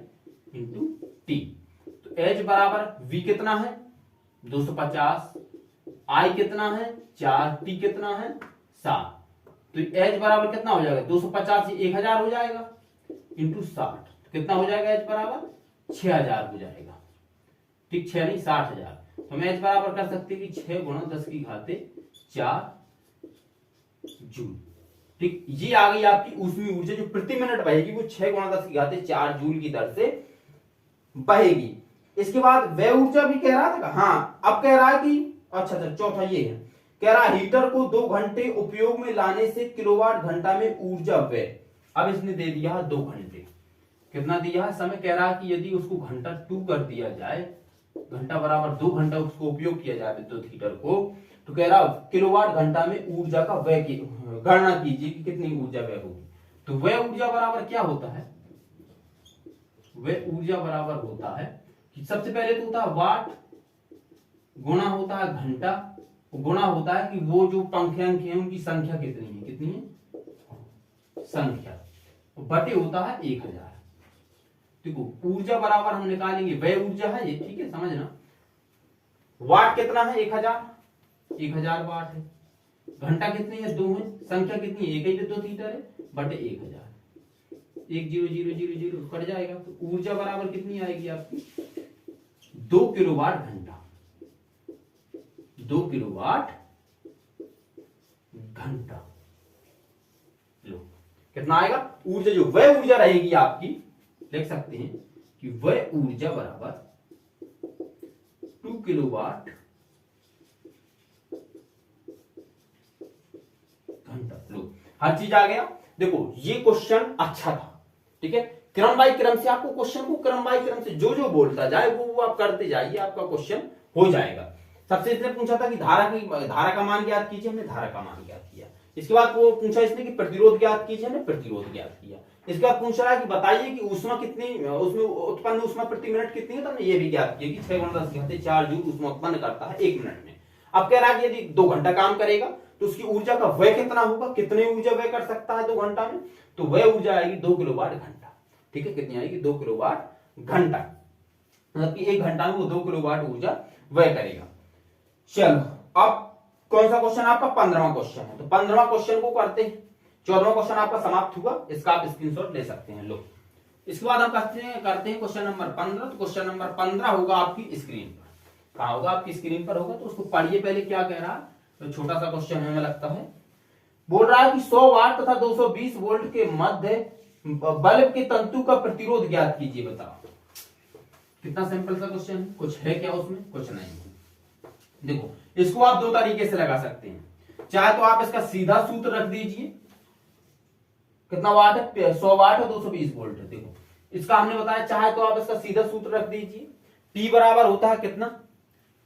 इंटू टी। तो H बराबर V कितना है 250, I कितना है 4, T कितना है 7। तो H बराबर कितना हो जाएगा 250 से 1000 हो जाएगा इंटू 60, कितना हो जाएगा H बराबर 6000 हो जाएगा। ठीक, 6 नहीं 60,000। तो हम H बराबर कर सकते हैं कि 6 गुणा 10 की घाते 4 जूल। ठीक, ये आ गई आपकी ऊष्मीय ऊर्जा जो प्रति मिनट बहेगी, वो 6 गुणा 10 की घाते 4 जूल की दर से बहेगी। इसके बाद वह ऊर्जा भी कह रहा था, हाँ अब कह रहा है कि अच्छा चौथा ये है, कह रहा हीटर को 2 घंटे उपयोग में लाने से किलोवाट घंटा में ऊर्जा व्यय। अब इसने दे दिया है 2 घंटे, कितना दिया है समय, कह रहा है कि यदि उसको घंटा 2 कर दिया जाए, घंटा बराबर 2 घंटा उसको उपयोग किया जाए विद्युत हीटर को, तो कह रहा किलोवाट घंटा में ऊर्जा का व्यय की गणना कीजिए कि कितनी ऊर्जा व्यय होगी। तो वह ऊर्जा बराबर क्या होता है, वह ऊर्जा बराबर होता है कि सबसे पहले तो होता है वाट गुणा होता है घंटा, गुणा होता है कि वो जो पंख्यांक है उनकी संख्या कितनी है संख्या, बटे होता है 1000। देखो ऊर्जा बराबर हम निकालेंगे, वह ऊर्जा है ये, ठीक है समझना। वाट कितना है 1000 वाट है, घंटा कितनी है 2 है, संख्या कितनी है 1 ही विद्युत हीटर है, बटे 1000, 1000 कट जाएगा। तो ऊर्जा बराबर कितनी आएगी आपकी 2 किलोवाट घंटा, 2 किलोवाट घंटा। लो कितना आएगा ऊर्जा, जो वह ऊर्जा रहेगी आपकी, लिख सकते हैं कि वह ऊर्जा बराबर 2 किलोवाट घंटा। लो हर चीज आ गया। देखो ये क्वेश्चन अच्छा था, ठीक है, क्रम बाय क्रम से आपको क्वेश्चन को क्रम बाय क्रम से जो जो बोलता जाए वो आप करते जाइए, आपका क्वेश्चन हो जाएगा। सबसे इसने पूछा था कि धारा का मान ज्ञात कीजिए, हमने धारा का मान ज्ञात किया। इसके बाद वो पूछा इसने कि प्रतिरोध ज्ञात कीजिए, हमने प्रतिरोध ज्ञात किया। इसके बाद पूछ रहा है कि बताइए कि ऊष्मा कितनी, उसमें उत्पन्न ऊष्मा प्रति मिनट कितनी है, तो हमने ये भी ज्ञात किया कि 6 गुणा 10 की घाते 4 जूल ऊष्मा उत्पन्न करता है 1 मिनट में। अब कह रहा है कि यदि 2 घंटा काम करेगा तो उसकी ऊर्जा का व्यय कितना होगा, कितनी ऊर्जा व्यय कर सकता है 2 घंटा में, तो वह ऊर्जा आएगी 2 किलोवाट घंटा। ठीक है, कितनी आएगी 2 किलोवाट घंटा, मतलब कि 1 घंटा में वो 2 किलोवाट ऊर्जा व्यय करेगा। चलो अब कौन सा क्वेश्चन आपका 15वां क्वेश्चन है, तो 15वां क्वेश्चन को करते हैं। 14वां क्वेश्चन आपका समाप्त हुआ, इसका आप स्क्रीनशॉट ले सकते हैं। लो इसके बाद हम करते हैं क्वेश्चन नंबर 15। तो क्वेश्चन नंबर 15 होगा आपकी स्क्रीन पर, कहां होगा आपकी स्क्रीन पर होगा, तो उसको पढ़िए पहले क्या कह रहा है। तो छोटा सा क्वेश्चन हमें लगता है, बोल रहा है कि 100 वाट तथा 220 वोल्ट के मध्य बल्ब के तंतु का प्रतिरोध ज्ञात कीजिए, बताओ। कितना सिंपल सा क्वेश्चन है, कुछ है क्या उसमें, कुछ नहीं है। देखो इसको आप 2 तरीके से लगा सकते हैं, चाहे तो आप इसका सीधा सूत्र रख दीजिए, कितना वाट है 100 वाट और 220 वोल्ट है। देखो इसका हमने बताया, चाहे तो आप इसका सीधा सूत्र रख दीजिए, P बराबर होता है कितना,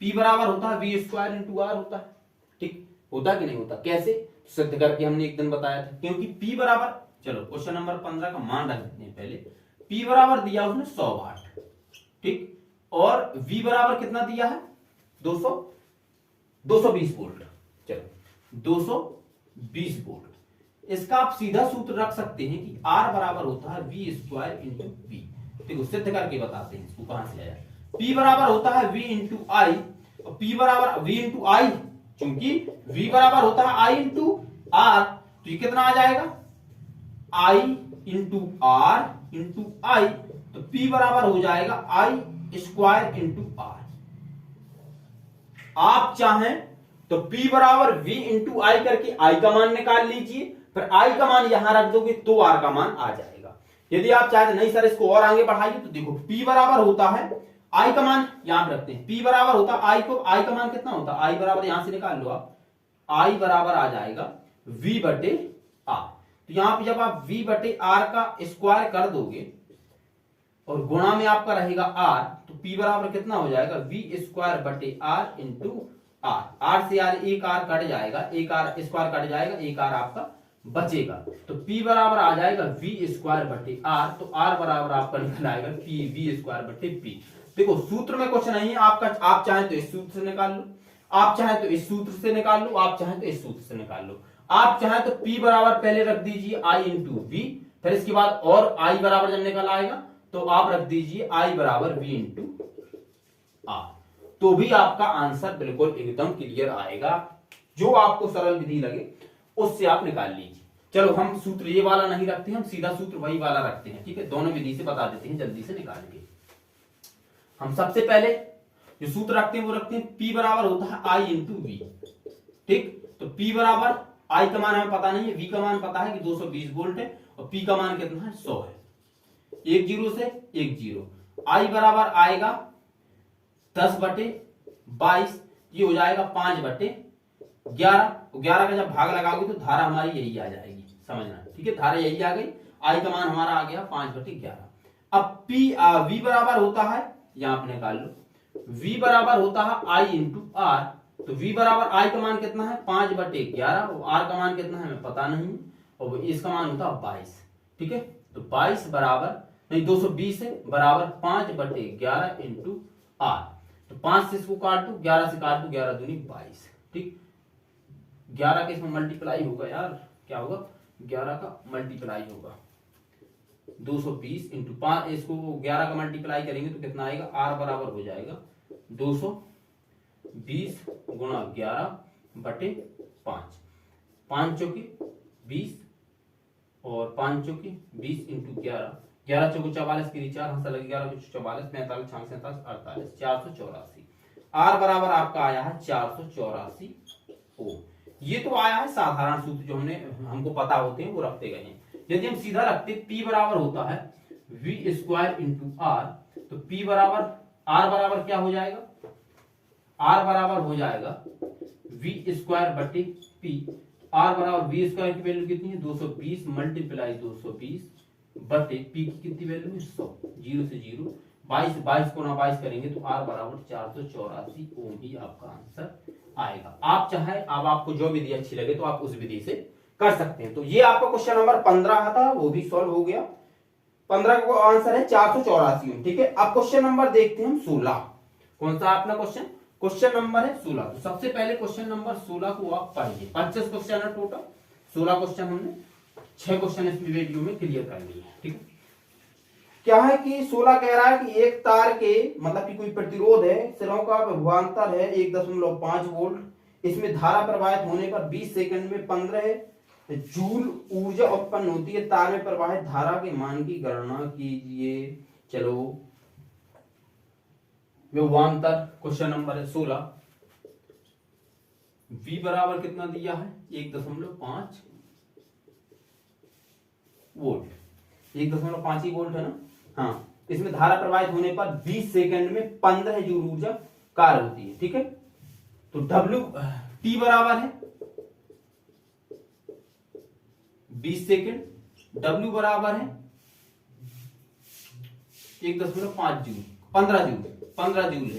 P बराबर होता है V स्क्वायर इंटू R होता है। ठीक होता कि नहीं होता, कैसे सिद्ध करके हमने एक दिन बताया था, क्योंकि P बराबर, चलो क्वेश्चन नंबर 15 का मान रख देते हैं पहले। P बराबर दिया उसने 100 वाट, ठीक, और V बराबर कितना दिया है 220 वोल्ट, चलो 220 वोल्ट। इसका आप सीधा सूत्र रख सकते हैं कि R बराबर होता है V स्क्वायर इंटू V। देखो सिद्ध करके बताते हैं इसको कहां से आया। P बराबर होता है V इंटू I, और P बराबर V इंटू I, क्योंकि V बराबर होता है I इंटू R, तो ये कितना आ जाएगा I into R into I, तो P बराबर हो जाएगा I स्क्वायर इंटू R। आप चाहें तो P बराबर V इंटू I करके I का मान निकाल लीजिए, फिर I का मान यहां रख दोगे तो R का मान आ जाएगा। यदि आप चाहते नहीं सर इसको और आगे बढ़ाइए, तो देखो P बराबर होता है, I का मान यहां रखते हैं, P बराबर होता है I को, I का मान कितना होता है, I बराबर यहां से निकाल लो आप, I बराबर आ जाएगा V बटे R। तो यहां पर जब आप V बटे R का स्क्वायर कर दोगे और गुणा में आपका रहेगा R, तो P बराबर कितना हो जाएगा V स्क्वायर बटे R इंटू R। R से R एक R कट जाएगा, एक R स्क्वायर कट जाएगा, एक R आपका बचेगा, तो P बराबर आ जाएगा V स्क्वायर बटे R। तो R बराबर आपका निकल आएगा P V स्क्वायर बटे P। देखो सूत्र में कुछ नहीं है आपका, आप चाहें तो इस सूत्र से निकाल लो, आप चाहें तो इस सूत्र से निकाल लो, आप चाहें तो इस सूत्र से निकाल लो। आप चाहें तो P बराबर पहले रख दीजिए I इंटू V, फिर इसके बाद और I बराबर जब निकल आएगा तो आप रख दीजिए I बराबर V इंटू R, तो भी आपका आंसर बिल्कुल एकदम क्लियर आएगा। जो आपको सरल विधि लगे उससे आप निकाल लीजिए। चलो हम सूत्र ये वाला नहीं रखते, हम सीधा सूत्र वही वाला रखते हैं, ठीक है, दोनों विधि से बता देते हैं जल्दी से निकाल के। हम सबसे पहले जो सूत्र रखते हैं वो रखते हैं P बराबर होता है I इंटू वी। ठीक, तो P बराबर I का मान हमें पता नहीं है, V का मान पता है कि 220 वोल्ट है और P का मान कितना है 100 है। एक जीरो से एक जीरो, I बराबर आएगा 10/22, ये हो जाएगा 5/11। 11 का जब भाग लगाओगे तो धारा हमारी यही आ जाएगी, समझना। ठीक है, धारा यही आ गई, I का मान हमारा आ गया 5/11। अब V बराबर होता है, यहां पे निकाल लो, V बराबर होता है I इंटू R। तो V बराबर I का मान कितना है 5/11 और R का मान कितना है हमें पता नहीं, और इसका मान होता है 22। ठीक है, तो 22 बराबर नहीं 220 है बराबर 5/11 इंटू R। तो 5 से इसको काट दो, 11 से काट दो, 11 दूनी 22। ठीक, 11 के इसमें मल्टीप्लाई होगा यार, क्या होगा 11 का मल्टीप्लाई होगा 220 इंटू 5, इसको 11 का मल्टीप्लाई करेंगे तो कितना आएगा, R बराबर हो जाएगा 220 गुणा 11/5। 5 चौके 20 और 5 चौके 20 इंटू 11, 11 चौके 44 की 4 हंसा लगे, 11 चौके 44, 45 6 47 48, 484। R बराबर आपका आया है 484 ओम। ये तो आया है साधारण सूत्र जो हमको पता होते हैं वो रखते गए हैं। यदि हम सीधा रखते P बराबर होता है V स्क्वायर इंटू R, तो P बराबर R बराबर क्या हो जाएगा, R बराबर हो जाएगा V स्क्वायर बटे P। R बराबर V स्क्वायर की वैल्यू कितनी है 220 मल्टीप्लाई 220 बटे P की कितनी वैल्यू है 100, 0 से 0, 22 को ना 22 करेंगे तो R बराबर 484 ओम ही आपका आंसर आएगा। आप चाहे अब आपको जो विधि अच्छी लगे तो आप उस विधि से कर सकते हैं। तो ये आपका क्वेश्चन नंबर 15 था, वो भी सॉल्व हो गया। 15 का आंसर है 484 ओम। ठीक है, अब क्वेश्चन नंबर देखते हैं हम 16। कौन सा अपना क्वेश्चन, क्वेश्चन नंबर है 16। तो सबसे पहले क्वेश्चन नंबर 16 को आप पढ़िए। 25 क्वेश्चन है टोटल, 16 क्वेश्चन हमने 6 क्वेश्चन इस वीडियो में क्लियर कर लिए। ठीक है, क्या है कि 16 कह रहा है कि एक तार के मतलब कि कोई प्रतिरोध है, सिरों का विभवांतर है 1.5 वोल्ट, इसमें धारा प्रवाहित होने पर 20 सेकंड में 15 जूल ऊर्जा उत्पन्न होती है। तार में प्रवाहित धारा के मान की गणना कीजिए। चलो विभवांतर क्वेश्चन नंबर है 16। V बराबर कितना दिया है 1.5 वोल्ट, 1.5 ही वोल्ट है ना। हाँ, इसमें धारा प्रवाहित होने पर 20 सेकंड में 15 जूल ऊर्जा कार्य होती है। ठीक है, तो T बराबर है 20 सेकंड, W बराबर है 1.5 जूल, 15 जूल है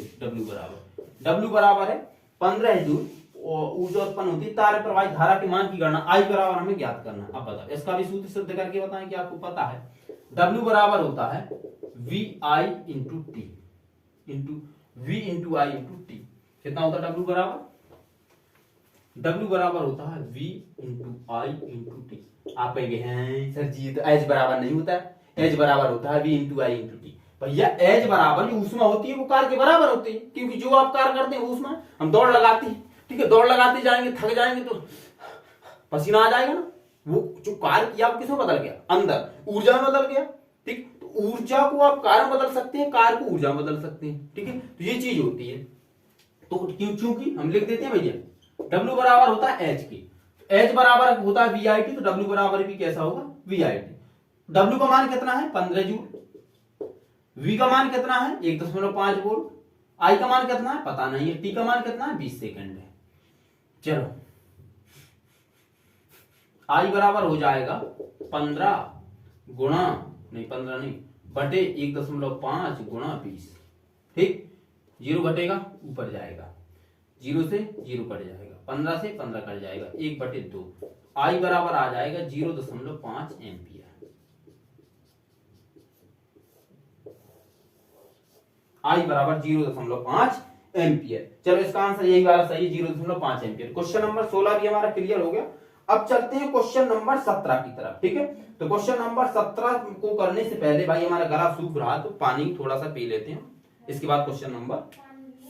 W बराबर है 15 जूल ऊर्जा उत्पन्न होती है। तार प्रवाहित धारा के मान की गणना I बराबर हमें ज्ञात करना है। अब बताओ इसका भी सूत्र सिद्ध करके बताएं कि आपको पता है। W बराबर होता है VI into T into V into I into T. कितना होता है W बराबर होता है V into I into T. आप कहेंगे हैं सर जी तो H बराबर नहीं होता है, H बराबर होता है V into I into T. भैया H बराबर जो ऊष्मा होती है वो कार्य के बराबर होती है, क्योंकि जो आप कार्य करते हैं ऊष्मा, हम दौड़ लगाते हैं। ठीक है, दौड़ लगाते जाएंगे, थक जाएंगे तो पसीना आ जाएगा ना, वो जो कार्य किया वो किसमें बदल गया, अंदर ऊर्जा में बदल गया। ठीक, तो ऊर्जा को आप कार्य में बदल सकते हैं, कार्य को ऊर्जा में बदल सकते हैं। ठीक है, तो ये चीज होती है। तो क्योंकि हम लिख देते हैं भैया W बराबर होता है H की, H बराबर होता है VIT, तो W बराबर भी कैसा होगा VIT। W का मान कितना है 15 जूल, V का मान कितना है 1.5 वोल्ट, I का मान कितना है पता नहीं है, T का मान कितना है 20 सेकंड है। चलो I बराबर हो जाएगा 15 गुणा नहीं 15 नहीं बटे 1.5 गुणा 20। ठीक, 0 घटेगा ऊपर जाएगा, 0 से 0 कट जाएगा, 15 से 15 कट जाएगा, 1/2। I बराबर आ जाएगा 0.5 एम्पियर। I बराबर 0.5 एम्पियर। चलो इसका आंसर यही वाला सही है, 0.5 एम्पियर। क्वेश्चन नंबर 16 भी हमारा क्लियर हो गया। अब चलते हैं क्वेश्चन नंबर 17 की तरफ। ठीक है, तो क्वेश्चन नंबर 17 को करने से पहले भाई हमारा गला सूख रहा तो पानी थोड़ा सा पी लेते हैं, इसके बाद क्वेश्चन नंबर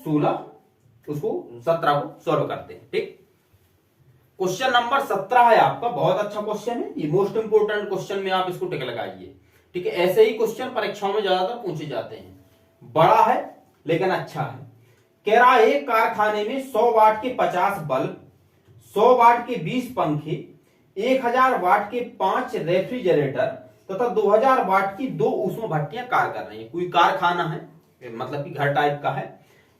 16 उसको 17 को सॉल्व करते हैं। ठीक, क्वेश्चन नंबर 17 है आपका, बहुत अच्छा क्वेश्चन है, ये मोस्ट इंपोर्टेंट क्वेश्चन में आप इसको टिक लगाइए। ठीक है, ऐसे ही क्वेश्चन परीक्षाओं में ज्यादातर पूछे जाते हैं, बड़ा है लेकिन अच्छा है। कह रहा है एक कारखाने में 100 वाट के 50 बल्ब, 100 वाट के 20 पंखे, 1000 वाट के 5 रेफ्रिजरेटर तथा 2000 वाट की 2 उष्मा भट्टियां कार्य कर रही है। कोई कारखाना है, मतलब कि घर टाइप का है,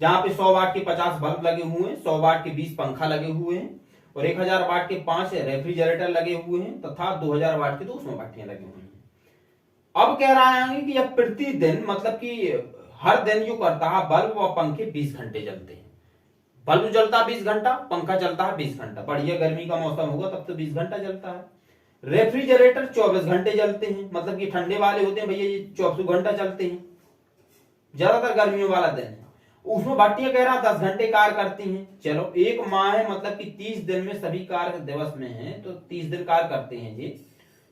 जहां पे 100 वाट के 50 बल्ब लगे हुए हैं, 100 वाट के 20 पंखा लगे हुए हैं और 1000 वाट के 5 रेफ्रिजरेटर लगे हुए हैं तथा 2000 वाट की 2 उष्मा भट्टियां लगी हुई हैं। अब कह रहा है कि यह प्रतिदिन, मतलब कि हर दिन जो करता है, बल्ब व पंखे 20 घंटे जलते हैं। बल्ब जलता 20 घंटा, पंखा चलता है 20 घंटा, बढ़िया गर्मी का मौसम होगा तब तो 20 घंटा जलता है। रेफ्रिजरेटर 24 घंटे जलते हैं, मतलब कि ठंडे वाले होते हैं भैया, ये 24 घंटा चलते हैं, ज्यादातर गर्मियों वाला दिन है। उसमें भट्टियां कह रहा 10 घंटे कार्य करती हैं। चलो एक माह है, मतलब कि 30 दिन में सभी कार्य दिवस में है तो 30 दिन कार्य करते हैं ये,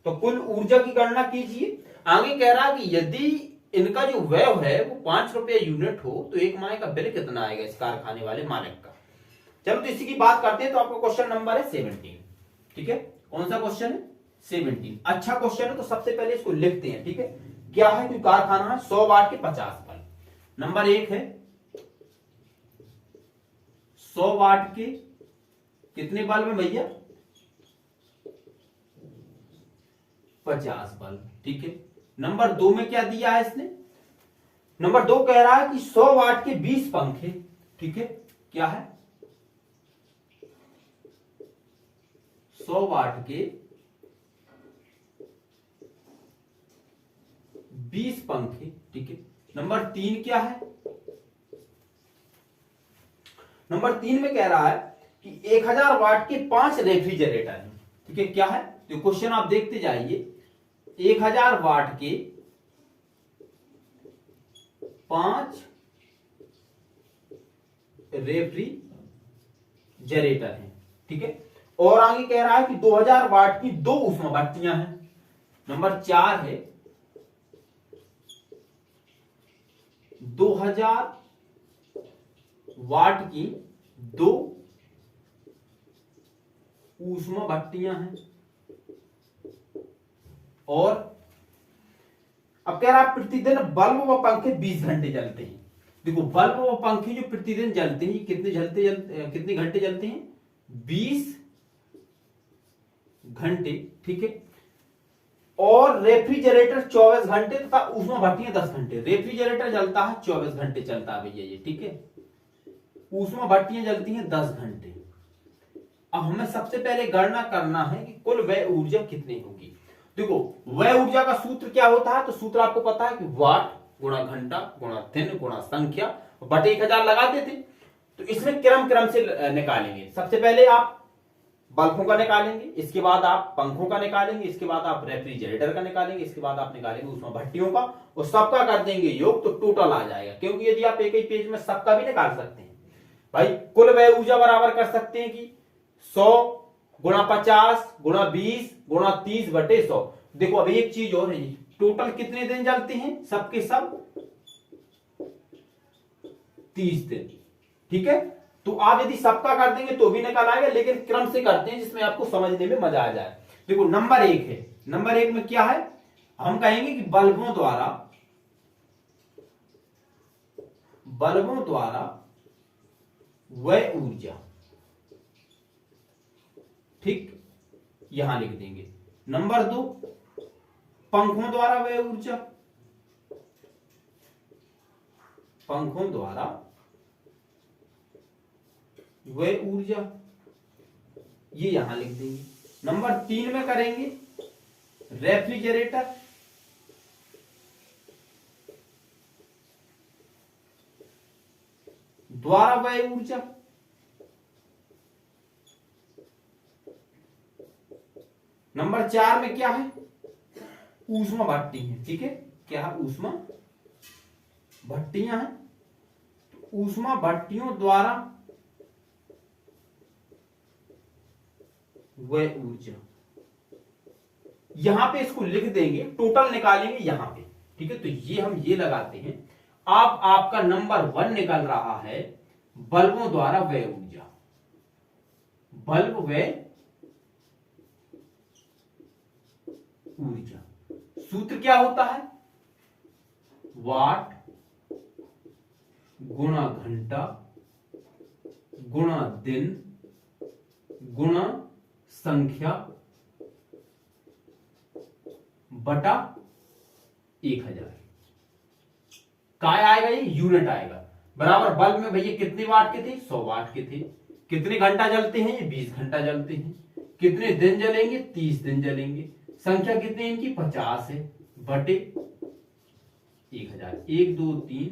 तो कुल ऊर्जा की गणना कीजिए। आगे कह रहा कि यदि इनका जो व्यय है वो 5 रुपये यूनिट हो तो एक माह का बिल कितना आएगा इस कारखाने वाले मालिक का। चलो तो इसी की बात करते हैं। तो आपका क्वेश्चन नंबर है 17, ठीक है। कौन सा क्वेश्चन है? 17। अच्छा क्वेश्चन है, तो सबसे पहले इसको लिखते हैं, ठीक है। क्या है? कोई कारखाना है, 100 वाट के 50 बल्ब। नंबर 1 है 100 वाट के कितने बल्ब है भैया? 50 बल्ब, ठीक है। नंबर 2 में क्या दिया है इसने? नंबर 2 कह रहा है कि 100 वाट के 20 पंखे, ठीक है। क्या है? 100 वाट के 20 पंखे, ठीक है। नंबर 3 क्या है? नंबर 3 में कह रहा है कि 1000 वाट के 5 रेफ्रिजरेटर हैं, ठीक है। क्या है? तो क्वेश्चन आप देखते जाइए। 1000 वाट के 5 रेफ्रिजरेटर हैं, ठीक है। और आगे कह रहा है कि 2000 वाट की 2 उष्मा भट्टियां हैं। नंबर 4 है 2000 वाट की 2 ऊष्मा भट्टियां हैं। और अब कह रहा है प्रतिदिन बल्ब व पंखे 20 घंटे जलते हैं। देखो बल्ब व पंखे जो प्रतिदिन जलते हैं, कितने घंटे जलते हैं? 20 घंटे, ठीक है। और रेफ्रिजरेटर 24 घंटे तथा उष्मा भट्टियां 10 घंटे। रेफ्रिजरेटर जलता है 24 घंटे चलता है भैया ये, ठीक है। उष्मा भट्टियां जलती हैं 10 घंटे। अब हमें सबसे पहले गणना करना है कि कुल व्यय ऊर्जा कितनी होगी। देखो व्यय ऊर्जा का सूत्र क्या होता है? तो सूत्र आपको पता है कि वाट गुणा घंटा गुणा दिन गुणा संख्या बटे 1000 लगाते थे। तो इसमें क्रम से निकालेंगे। सबसे पहले आप बल्बों का निकालेंगे, इसके बाद आप पंखों का निकालेंगे, इसके बाद आप रेफ्रिजरेटर का निकालेंगे, इसके बाद आप निकालेंगे उसमें भट्टियों का, और सबका कर देंगे योग तो टोटल आ जाएगा। क्योंकि यदि आप एक ही पेज में सबका भी निकाल सकते हैं भाई, कुल व्यय ऊर्जा बराबर कर सकते हैं कि 100 गुणा 50 गुणा 20 गुणा 30 बटे 100। देखो अभी एक चीज और है, टोटल कितने दिन जलते हैं? सबके सब 30 दिन, ठीक है। तो आप यदि सबका कर देंगे तो भी निकल आएगा, लेकिन क्रम से करते हैं जिसमें आपको समझने में मजा आ जाए। देखो नंबर 1 है, नंबर 1 में क्या है? हम कहेंगे कि बल्बों द्वारा व्यय ऊर्जा, ठीक, यहां लिख देंगे। नंबर 2 पंखों द्वारा व्यय ऊर्जा, पंखों द्वारा व्यय ऊर्जा, ये यहां लिख देंगे। नंबर 3 में करेंगे रेफ्रिजरेटर द्वारा व्यय ऊर्जा, नंबर 4 में क्या है? ऊष्मा भट्टी है, ठीक है। क्या है? ऊष्मा भट्टियां हैं। ऊष्मा भट्टियों द्वारा व्यय ऊर्जा, यहां पे इसको लिख देंगे, टोटल निकालेंगे यहां पे, ठीक है। तो ये हम ये लगाते हैं। अब आपका नंबर 1 निकल रहा है बल्बों द्वारा व्यय ऊर्जा, बल्ब व्यय ऊर्जा। सूत्र क्या होता है? वाट गुणा घंटा गुणा दिन गुणा संख्या बटा 1000। काय आएगा, ये यूनिट आएगा। बराबर बल्ब में भैया कितने वाट के थे, 100 वाट के थे। कितने घंटा जलते हैं, ये 20 घंटा जलते हैं। कितने दिन जलेंगे, 30 दिन जलेंगे। संख्या कितनी इनकी, 50 है, बटे 1000। 1 2 3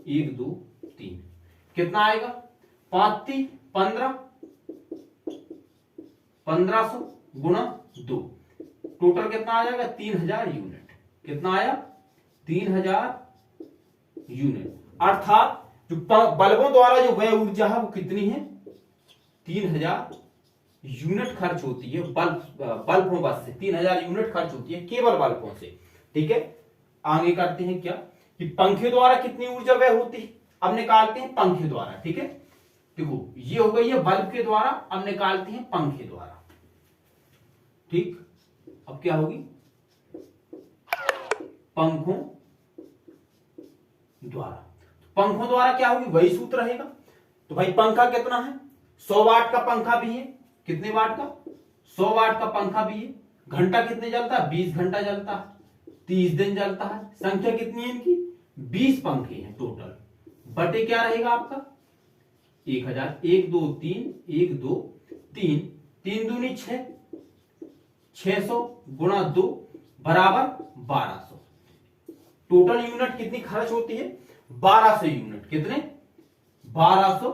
1 2 3 कितना आएगा, 5 3 15, 1500 गुणा 2, टोटल कितना आ जाएगा, 3000 यूनिट। कितना आया, 3000 यूनिट। अर्थात जो बल्बों द्वारा जो व्यय ऊर्जा है वो कितनी है, 3000 यूनिट खर्च होती है। बल्बों बस से 3000 यूनिट खर्च होती है केवल बल्बों से। ठीक है, आगे करते हैं क्या कि पंखे द्वारा कितनी ऊर्जा व्यय होती है, अब निकालते हैं पंखे द्वारा। ठीक है, देखो ये हो गई है बल्ब के द्वारा, अब निकालते हैं पंखे द्वारा। ठीक, अब क्या होगी, पंखों द्वारा। पंखों द्वारा क्या होगी, वही सूत्र रहेगा। तो भाई पंखा कितना है, 100 वाट का पंखा भी है। कितने वाट का, 100 वाट का पंखा भी है। घंटा कितने जलता है, 20 घंटा जलता है, 30 दिन जलता है। संख्या कितनी है इनकी, 20 पंखे हैं टोटल। बटे क्या रहेगा आपका, 1000। 1 2 3 1 2 3, 3 दूनी 6, 600 गुणा 2 बराबर 1200। टोटल यूनिट कितनी खर्च होती है, 1200 यूनिट। कितने, 1200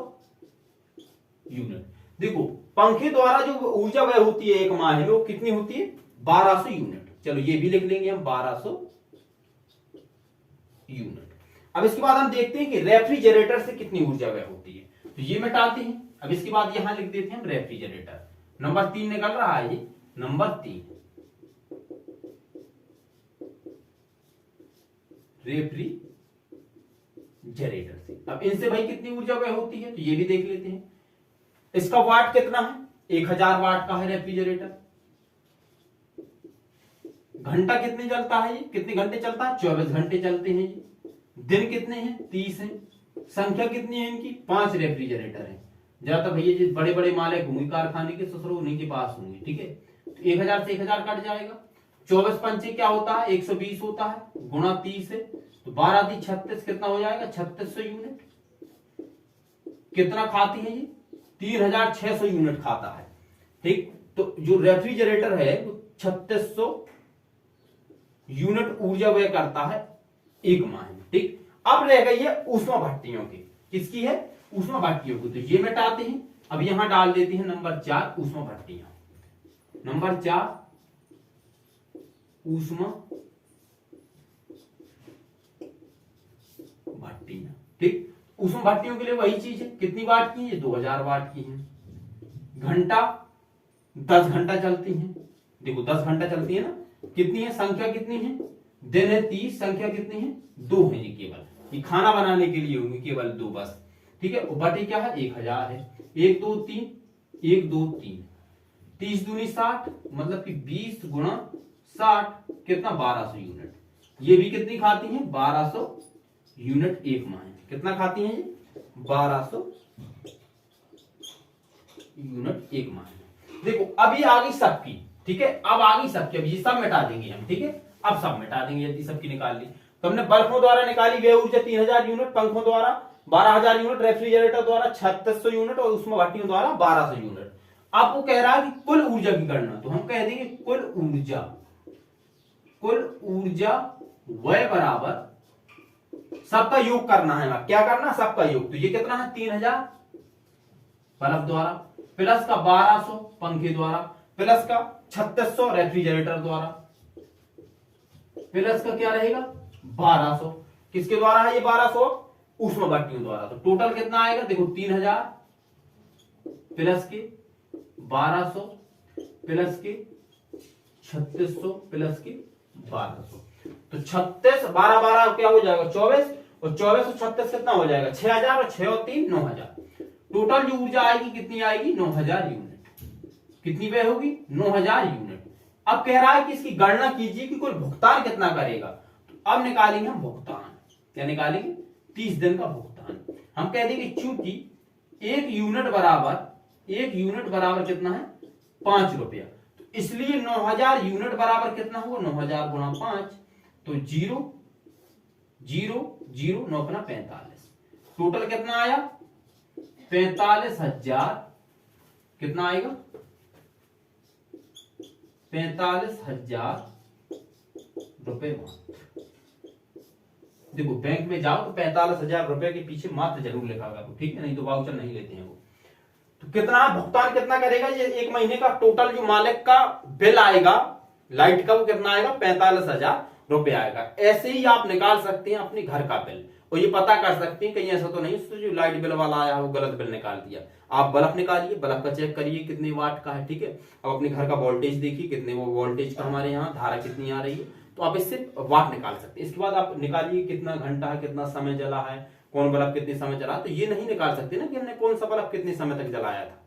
यूनिट। देखो पंखे द्वारा जो ऊर्जा व्यय होती है एक माह में वो कितनी होती है, 1200 यूनिट। चलो ये भी लिख लेंगे हम, 1200 यूनिट। अब इसके बाद हम देखते हैं कि रेफ्रिजरेटर से कितनी ऊर्जा व्यय होती है, तो ये मिटाते हैं। अब इसके बाद यहां लिख देते हैं हम रेफ्रिजरेटर। नंबर 3 निकल रहा है, ये नंबर 3 रेफ्रिजरेटर से। अब इनसे भाई कितनी ऊर्जा व्यय होती है, तो ये भी देख लेते हैं। इसका वाट कितना है, 1000 वाट का है रेफ्रिजरेटर। घंटा कितने चलता है, ये कितने घंटे चलता है, 24 घंटे चलते हैं ये। दिन कितने हैं, 30 हैं। संख्या कितनी है इनकी, 5 रेफ्रिजरेटर है। ज्यादा भैया जी बड़े बड़े मालिक होंगे कारखाने के, ससुर उन्हीं के पास होंगे। ठीक है, तो 1000 से 1000 कट जाएगा। 24 पंचे क्या होता है, 120 होता है, गुणा 30 है, तो 12 × 36 कितना हो जाएगा, 3600 यूनिट। कितना खाती है ये, 3600 यूनिट खाता है। ठीक, तो जो रेफ्रिजरेटर है वो 3600 यूनिट ऊर्जा व्यय करता है एक माह में। ठीक, अब रह गई है ऊष्मा भट्टियों की। किसकी है, ऊष्मा भट्टियों की। तो ये मिटाते हैं। अब यहां डाल देते हैं नंबर 4 ऊष्मा भट्टियां। नंबर 4 ऊष्मा भट्टियां। ठीक, ऊष्मा भट्टियों के लिए वही चीज है। कितनी वाट की है, 2000 वाट की है। घंटा 10 घंटा चलती है। देखो 10 घंटा चलती है ना, कितनी है, संख्या कितनी है, दिन है 30, संख्या कितनी है, 2 है। ये केवल ये खाना बनाने के लिए होंगे, केवल 2 बस। ठीक है, बटे क्या है, 1000 है। 1 2 3 1 2 3, 30 दूनी 60, मतलब कि 20 गुणा 60 कितना, 1200 यूनिट। ये भी कितनी खाती है, 1200 यूनिट एक माह। कितना खाती है ये, 1200 यूनिट एक माह। देखो अभी आ गई सबकी। ठीक है, अब आ गई सबकी। अब ये सब मिटा देंगे हम। ठीक है, अब सब मिटा देंगे यदि सबकी निकाल ली। तो हमने बल्बों द्वारा निकाली व्यय ऊर्जा 3000 यूनिट, पंखों द्वारा 12000 यूनिट, रेफ्रिजरेटर द्वारा 3600 यूनिट और ऊष्मा भट्टियों द्वारा 1200 यूनिट। आपको कह रहा है कि कुल ऊर्जा की गणना, तो हम कह देंगे कुल ऊर्जा व्यय बराबर सबका योग करना है। क्या करना, सबका योग। तो ये कितना है, 3000 बल्ब द्वारा, प्लस का 1200 पंखे द्वारा, प्लस का 3600 रेफ्रिजरेटर द्वारा, प्लस का क्या रहेगा, 1200 किसके द्वारा है, ये 1200 ऊष्मा भट्टियों द्वारा। तो टोटल कितना आएगा, देखो 3000 प्लस के 1200 प्लस के 3600 प्लस के 1200, तो 36 12 12 क्या हो जाएगा, 24, और 24 और 36 कितना हो जाएगा, 6000, और 6 और 3 9000। टोटल जो ऊर्जा आएगी कितनी आएगी, 9000 यूनिट। कितनी व्यय होगी, 9000 यूनिट। अब कह रहा है कि इसकी गणना कीजिए कि कुल भुगतान कितना करेगा। तो अब निकालेंगे हम भुगतान। क्या निकालेंगे, 30 दिन का भुगतान। हम कह देंगे चूंकि एक यूनिट बराबर कितना है 5 रुपया। तो इसलिए 9000 यूनिट बराबर कितना हुआ 9000 गुणा 5, तो 0 0 0 9 45, टोटल कितना आया 45,000, कितना आएगा 45,000 रुपए मात्र। देखो बैंक में जाओ तो 45,000 रुपए के पीछे मात्र जरूर लिखा होगा, ठीक है, नहीं तो वाउचर नहीं लेते हैं वो। तो कितना भुगतान कितना करेगा ये, एक महीने का टोटल जो मालिक का बिल आएगा लाइट का वो कितना आएगा 45,000 रुपए आएगा। ऐसे ही आप निकाल सकते हैं अपने घर का बिल, और ये पता कर सकते हैं कहीं ऐसा तो नहीं तो जो लाइट बिल वाला आया वो गलत बिल निकाल दिया। आप बल्ब निकालिए, बल्ब का चेक करिए कितने वाट का है, ठीक है। अब अपने घर का वोल्टेज देखिए कितने वो वोल्टेज का हमारे यहाँ धारा कितनी आ रही है, तो आप इससे वाट निकाल सकते हैं। इसके बाद आप निकालिए कितना घंटा है, कितना समय जला है, कौन बल्ब कितने समय जला। तो ये नहीं निकाल सकते ना कि हमने कौन सा बल्ब कितने समय तक जलाया था,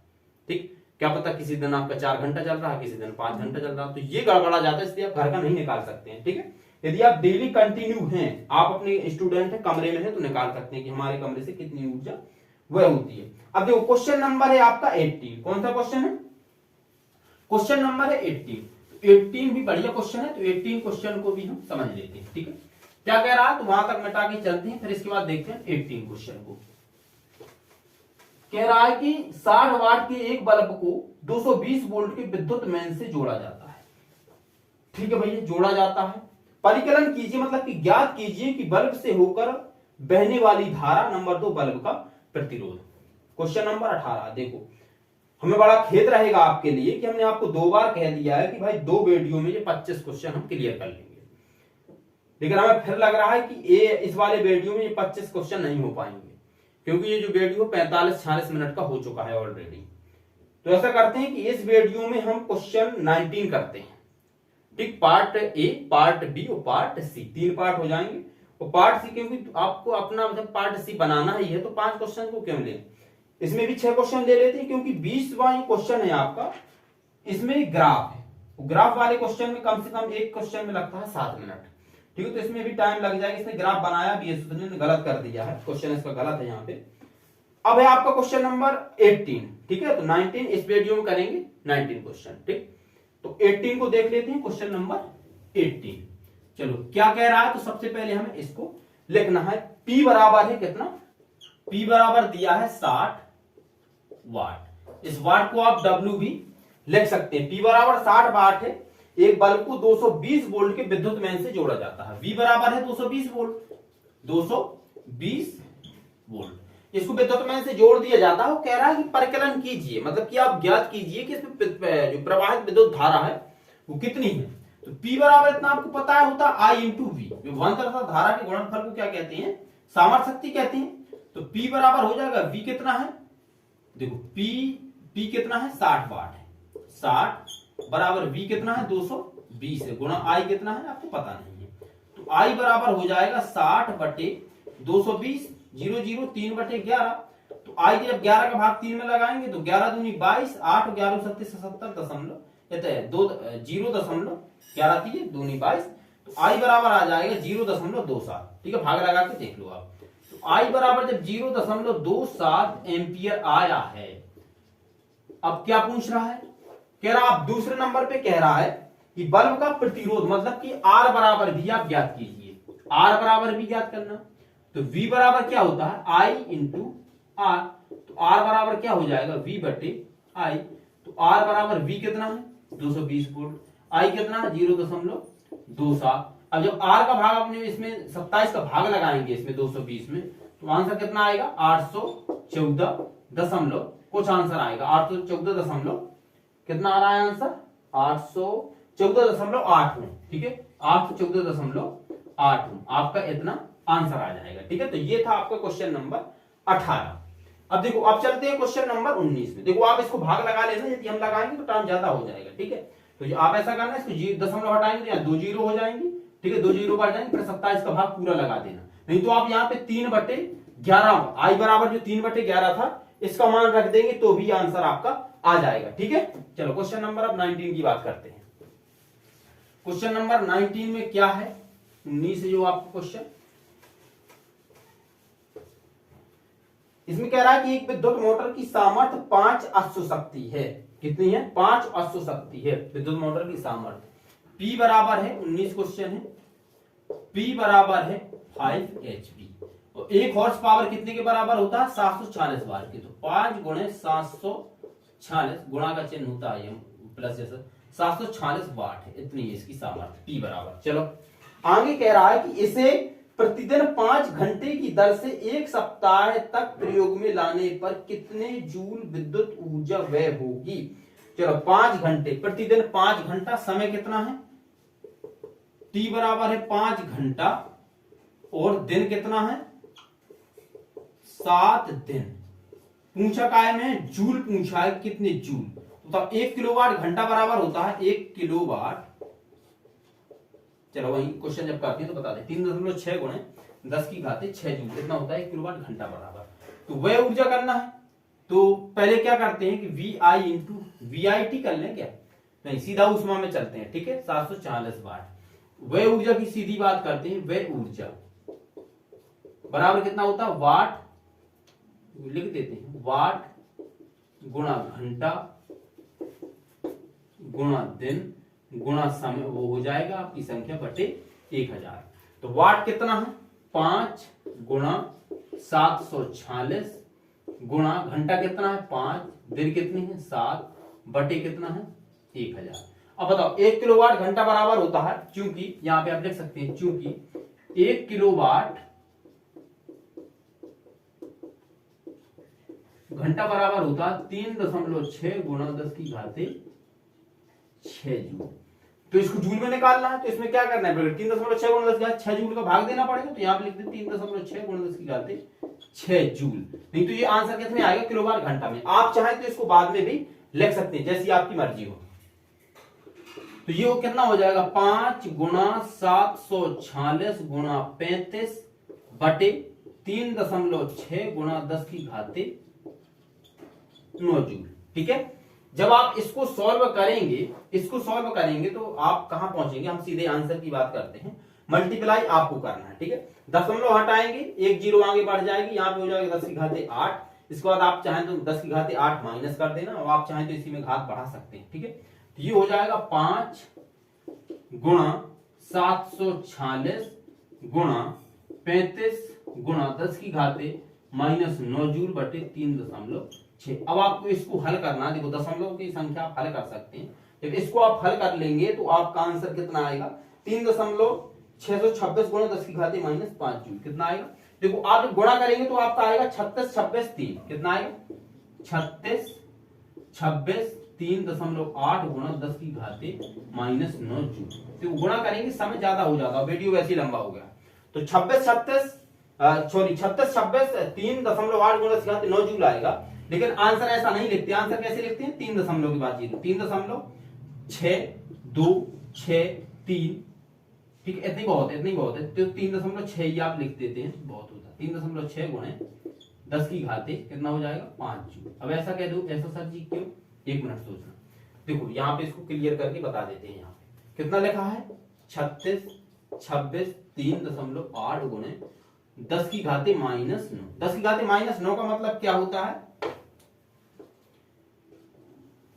ठीक। क्या पता किसी दिन आपका 4 घंटा चल रहा है, किसी दिन 5 घंटा चल रहा है, तो ये गड़बड़ा जाता है, इसलिए आप घर का नहीं निकाल सकते हैं, ठीक है। यदि आप डेली कंटिन्यू हैं, आप अपने स्टूडेंट हैं, कमरे में हैं, तो निकाल सकते हैं कि हमारे कमरे से कितनी ऊर्जा वह होती है। अब देखो क्वेश्चन नंबर है आपका 18, कौन सा क्वेश्चन है, क्वेश्चन नंबर है 18। 18 भी बढ़िया क्वेश्चन है, तो 18 क्वेश्चन को भी हम समझ लेते हैं, ठीक है। क्या कह रहा है, तो वहां तक मिटा के चलते हैं, फिर इसके बाद देखते हैं 18 क्वेश्चन को। कह रहा है कि 60 वाट के एक बल्ब को 220 वोल्ट के विद्युत मेन से जोड़ा जाता है, ठीक है भैया, जोड़ा जाता है। परिकलन कीजिए, मतलब कि ज्ञात कीजिए कि बल्ब से होकर बहने वाली धारा। नंबर 2 बल्ब का प्रतिरोध। क्वेश्चन नंबर 18 देखो, हमें बड़ा खेद रहेगा आपके लिए कि हमने आपको 2 बार कह दिया है कि भाई 2 वीडियो में ये 25 क्वेश्चन हम क्लियर कर लेंगे, लेकिन हमें फिर लग रहा है कि इस वाले वीडियो में ये 25 क्वेश्चन नहीं हो पाएंगे, क्योंकि ये जो वीडियो 45-46 मिनट का हो चुका है ऑलरेडी। तो ऐसा करते हैं कि इस वीडियो में हम क्वेश्चन 19 करते हैं, ठीक। पार्ट ए, पार्ट बी और पार्ट सी, 3 पार्ट हो जाएंगे। और पार्ट सी क्योंकि आपको अपना मतलब पार्ट सी बनाना ही है, तो 5 क्वेश्चन को क्यों लें, इसमें भी 6 क्वेश्चन ले लेते हैं, क्योंकि 20वां क्वेश्चन है आपका, इसमें ग्राफ है। ग्राफ वाले क्वेश्चन में कम से कम एक क्वेश्चन में लगता है 7 मिनट, ठीक है, तो इसमें भी टाइम लग जाएगा। इसने ग्राफ बनाया भी है, ने गलत कर दिया है, क्वेश्चन इसका गलत है यहाँ पे। अब है आपका क्वेश्चन नंबर 18, ठीक है, तो 19 इस वीडियो में करेंगे 19 क्वेश्चन, ठीक। तो 18 को देख लेते हैं, क्वेश्चन नंबर 18। चलो क्या कह रहा है, तो सबसे पहले हमें इसको लिखना है। P बराबर है कितना, P बराबर दिया है 60 वाट। इस वाट को आप W भी लिख सकते हैं। P बराबर 60 वाट है। एक बल्ब को 220 वोल्ट के विद्युत मेन से जोड़ा जाता है। V बराबर है 220 वोल्ट, 220 वोल्ट, इसको विद्युत मेन से जोड़ दिया जाता है। वो कह रहा है कि परिकलन कीजिए, मतलब कि आप ज्ञात कीजिए कि इसमें जो प्रवाहित विद्युत धारा है वो कितनी है। तो P बराबर इतना आपको पता है होता I इंटू V, जो विभवांतर तथा धारा के गुणनफल को क्या कहते हैं, सामर्थ्य शक्ति कहते हैं। तो P बराबर हो जाएगा, V कितना है, देखो P कितना है 60 वाट है, 60 बराबर V कितना है 220 है, गुणा I कितना है आपको पता नहीं है। तो I बराबर हो जाएगा 60 बटे 220, 0 0 3 बटे 11। तो I जब 11 का भाग 3 में लगाएंगे तो 11 दूनी 22, 8 11 37 70 0.11 दूनी 22। तो I बराबर आ जाएगा 0.27, ठीक है, भाग लगा के देख लो आप। तो I बराबर जब 0.27 एम्पियर आया है। अब क्या पूछ रहा है, कह रहा आप दूसरे नंबर पे कह रहा है कि बल्ब का प्रतिरोध, मतलब कि R बराबर भी आप ज्ञात कीजिए, R बराबर भी ज्ञात करना। तो V बराबर क्या होता है I इंटू R, तो R बराबर क्या हो जाएगा V बटे I। तो R बराबर V कितना है 220 वोल्ट, I कितना है 0.27। अब जब R का भाग अपने इसमें 27 का भाग लगाएंगे इसमें 220 में, तो आंसर कितना आएगा 814 कुछ आंसर आएगा 814 कितना आ रहा है आंसर 814.8, ठीक है, 814.8 आपका इतना आंसर आ जाएगा, ठीक है। तो ये था आपका क्वेश्चन नंबर 18। अब देखो, अब चलते हैं क्वेश्चन नंबर 19 में। देखो आप इसको भाग लगा लेना, यदि हम लगाएंगे तो टाइम ज्यादा हो जाएगा, ठीक है। तो आप ऐसा करना, इसको दशमलव हटाएंगे तो यहाँ 2 जीरो हो जाएंगे, ठीक है, 2 जीरो बढ़ जाएंगे, फिर 27 का भाग पूरा लगा देना। नहीं तो आप यहाँ पे 3/11 I बराबर जो 3/11 था इसका मान रख देंगे तो भी आंसर आपका आ जाएगा, ठीक है। चलो क्वेश्चन नंबर अब 19 की बात करते हैं। क्वेश्चन नंबर 19 में क्या है, 19 जो आपका क्वेश्चन, इसमें कह रहा है कि एक विद्युत मोटर की सामर्थ्य 5 अश्व शक्ति है। कितनी है? 5 अश्व शक्ति है विद्युत मोटर की सामर्थ्य। P बराबर है 19 क्वेश्चन है, P बराबर है 5 HP। और एक हॉर्स पावर कितने के बराबर होता है? 746 वाट की। तो 5 गुणे 746 गुणा का चिन्ह होता है प्लस जैसा 746 वाट है, इतनी है इसकी सामर्थ्य P बराबर। चलो आगे कह रहा है कि इसे प्रतिदिन 5 घंटे की दर से 1 सप्ताह तक प्रयोग में लाने पर कितने जूल विद्युत ऊर्जा व्यय होगी। चलो 5 घंटे, प्रतिदिन 5 घंटा, समय कितना है? T बराबर है 5 घंटा और दिन कितना है? 7 दिन। पूछा काय में? जूल पूछा है, कितने जूल। तो 1 किलोवाट घंटा बराबर होता है 1 किलोवाट। चलो वही क्वेश्चन जब करते हैं तो बता दे, 3.6 गुणे 10 की घाते 6 जूल, इतना होता है 1 किलोवाट घंटा बराबर। तो वह ऊर्जा करना है तो पहले क्या करते हैं कि VI इंटू VIT कर लें क्या? नहीं, सीधा ऊष्मा में चलते हैं, ठीक है। 740 वाट। वह ऊर्जा की सीधी बात करते हैं, वह ऊर्जा बराबर कितना होता है? वाट, लिख देते हैं, वाट गुणा घंटा गुणा दिन गुणा समय, वो हो जाएगा आपकी संख्या बटे 1000। तो वाट कितना है? 5 गुणा 746 गुणा घंटा कितना है? 5, दिन कितनी है? 7 बटे कितना है? 1000। अब बताओ 1 किलोवाट घंटा बराबर होता है, क्योंकि यहां पे आप लिख सकते हैं, क्योंकि 1 किलोवाट घंटा बराबर होता है 3.6 गुणा 10 की घाते 6 जूल। तो इसको जूल में निकालना है, तो इसमें क्या करना है? 3.6 गुणा 10 की घाते 6 जूल का भाग देना पड़ेगा। तो यहां पे लिख दे 3.6 गुणा 10 की घाते 6 जूल। नहीं तो ये आंसर कितने आएगा? किलोवाट घंटा में। आप चाहें तो इसको बाद में भी लिख सकते हैं, जैसी आपकी मर्जी हो। तो ये वो कितना हो जाएगा? 5 गुणा 746 गुणा 35 बटे 3.6 गुणा 10 की घाते 9 जूल। ठीक है। जब आप इसको सॉल्व करेंगे तो आप कहां पहुंचेंगे? हम सीधे आंसर की बात करते हैं, मल्टीप्लाई आपको करना है, ठीक है। दशमलव हटाएंगे, 1 जीरो आगे बढ़ जाएगी, यहां पे हो जाएगा 10 की घाते 8। इसके बाद आप चाहें तो 10 की घाते 8 माइनस कर देना, और आप चाहें तो इसी में घात बढ़ा सकते हैं, ठीक है। तो ये हो जाएगा 5 गुणा 746 गुणा 35 गुणा 10 की घाते माइनस 9 जूल बटे 3.6। अब आपको इसको हल करना है। देखो दशमलव की संख्या आप हल कर सकते हैं। जब इसको आप हल कर लेंगे तो आपका आंसर कितना आएगा? 3.626 गुणा 10 की घाते माइनस 5 जूल। कितना आएगा? देखो आप गुणा करेंगे तो आपका आएगा 36 26 3। कितना आएगा? 36 26 3.8 गुणा 10 की घाते माइनस 9 जूल। तो गुणा करेंगे, समय ज्यादा हो जाता है, वीडियो वैसे ही लंबा हो गया। तो 36 26 3.8 गुणा 10 की घाते 9 जूल आएगा। लेकिन आंसर ऐसा नहीं लिखते। आंसर कैसे लिखते हैं? 3 दशमलव के बाद 0, 3.623। ठीक है, इतनी बहुत है। तो 3.6 ही आप लिख देते हैं, बहुत होता है। 3.6 गुणे 10 की घाते कितना हो जाएगा? 5 जूल। अब ऐसा कह दो, ऐसा सर जी क्यों? 1 मिनट सोचना। देखो यहाँ पे इसको क्लियर करके बता देते हैं। यहाँ पे कितना लिखा है? 36 26 3.8 गुणे 10 की घाते माइनस 9। 10 की घाते माइनस 9 का मतलब क्या होता है?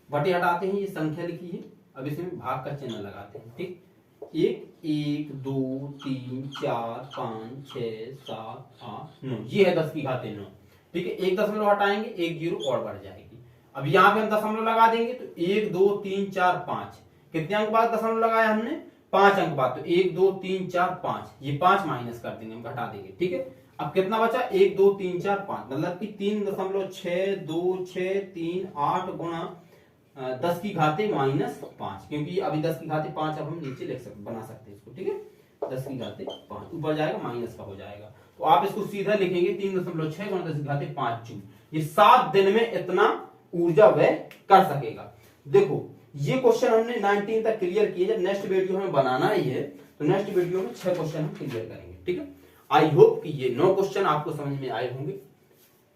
बटे हटाते हैं, ये संख्या लिखी है, अब इसमें भाग का चिन्ह लगाते हैं। ठीक, 1 1 2 3 4 5 6 7 8 9, ये है 10 की घाते 9। ठीक है, 1 दशमलव हटाएंगे, 1 जीरो और बढ़ जाएगी। अब यहाँ पे हम दशमलव लगा देंगे तो 1 2 3 4 5, कितने अंक बाद दशमलव लगाया हमने? 5 अंक बाद। तो 1 2 3 4 5, ये 5 माइनस कर देंगे, हम घटा देंगे। ठीक है, अब कितना बचा? 1 2 3 4 5, मतलब कि 3.62638 गुणा 10 की घाते माइनस 5, क्योंकि अभी 10 की घाते 5 अब हम नीचे लिख सकते, बना सकते हैं इसको। ठीक है, 10 की घाते 5 ऊपर जाएगा, माइनस का हो जाएगा। तो आप इसको सीधा लिखेंगे 3.6 गुणा 10 की घाते 5 जूल। ये 7 दिन में इतना ऊर्जा व्यय कर सकेगा। देखो ये क्वेश्चन हमने 19 तक क्लियर किए। जब नेक्स्ट वीडियो हमें बनाना ही है तो नेक्स्ट वीडियो में 6 क्वेश्चन हम क्लियर करेंगे। ठीक है, आई होप कि ये 9 क्वेश्चन आपको समझ में आए होंगे।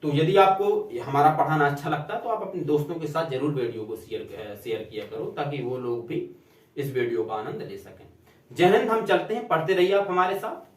तो यदि आपको हमारा पढ़ाना अच्छा लगता है तो आप अपने दोस्तों के साथ जरूर वीडियो को शेयर किया करो, ताकि वो लोग भी इस वीडियो का आनंद ले सकें। जय हिंद। हम चलते हैं, पढ़ते रहिए आप हमारे साथ।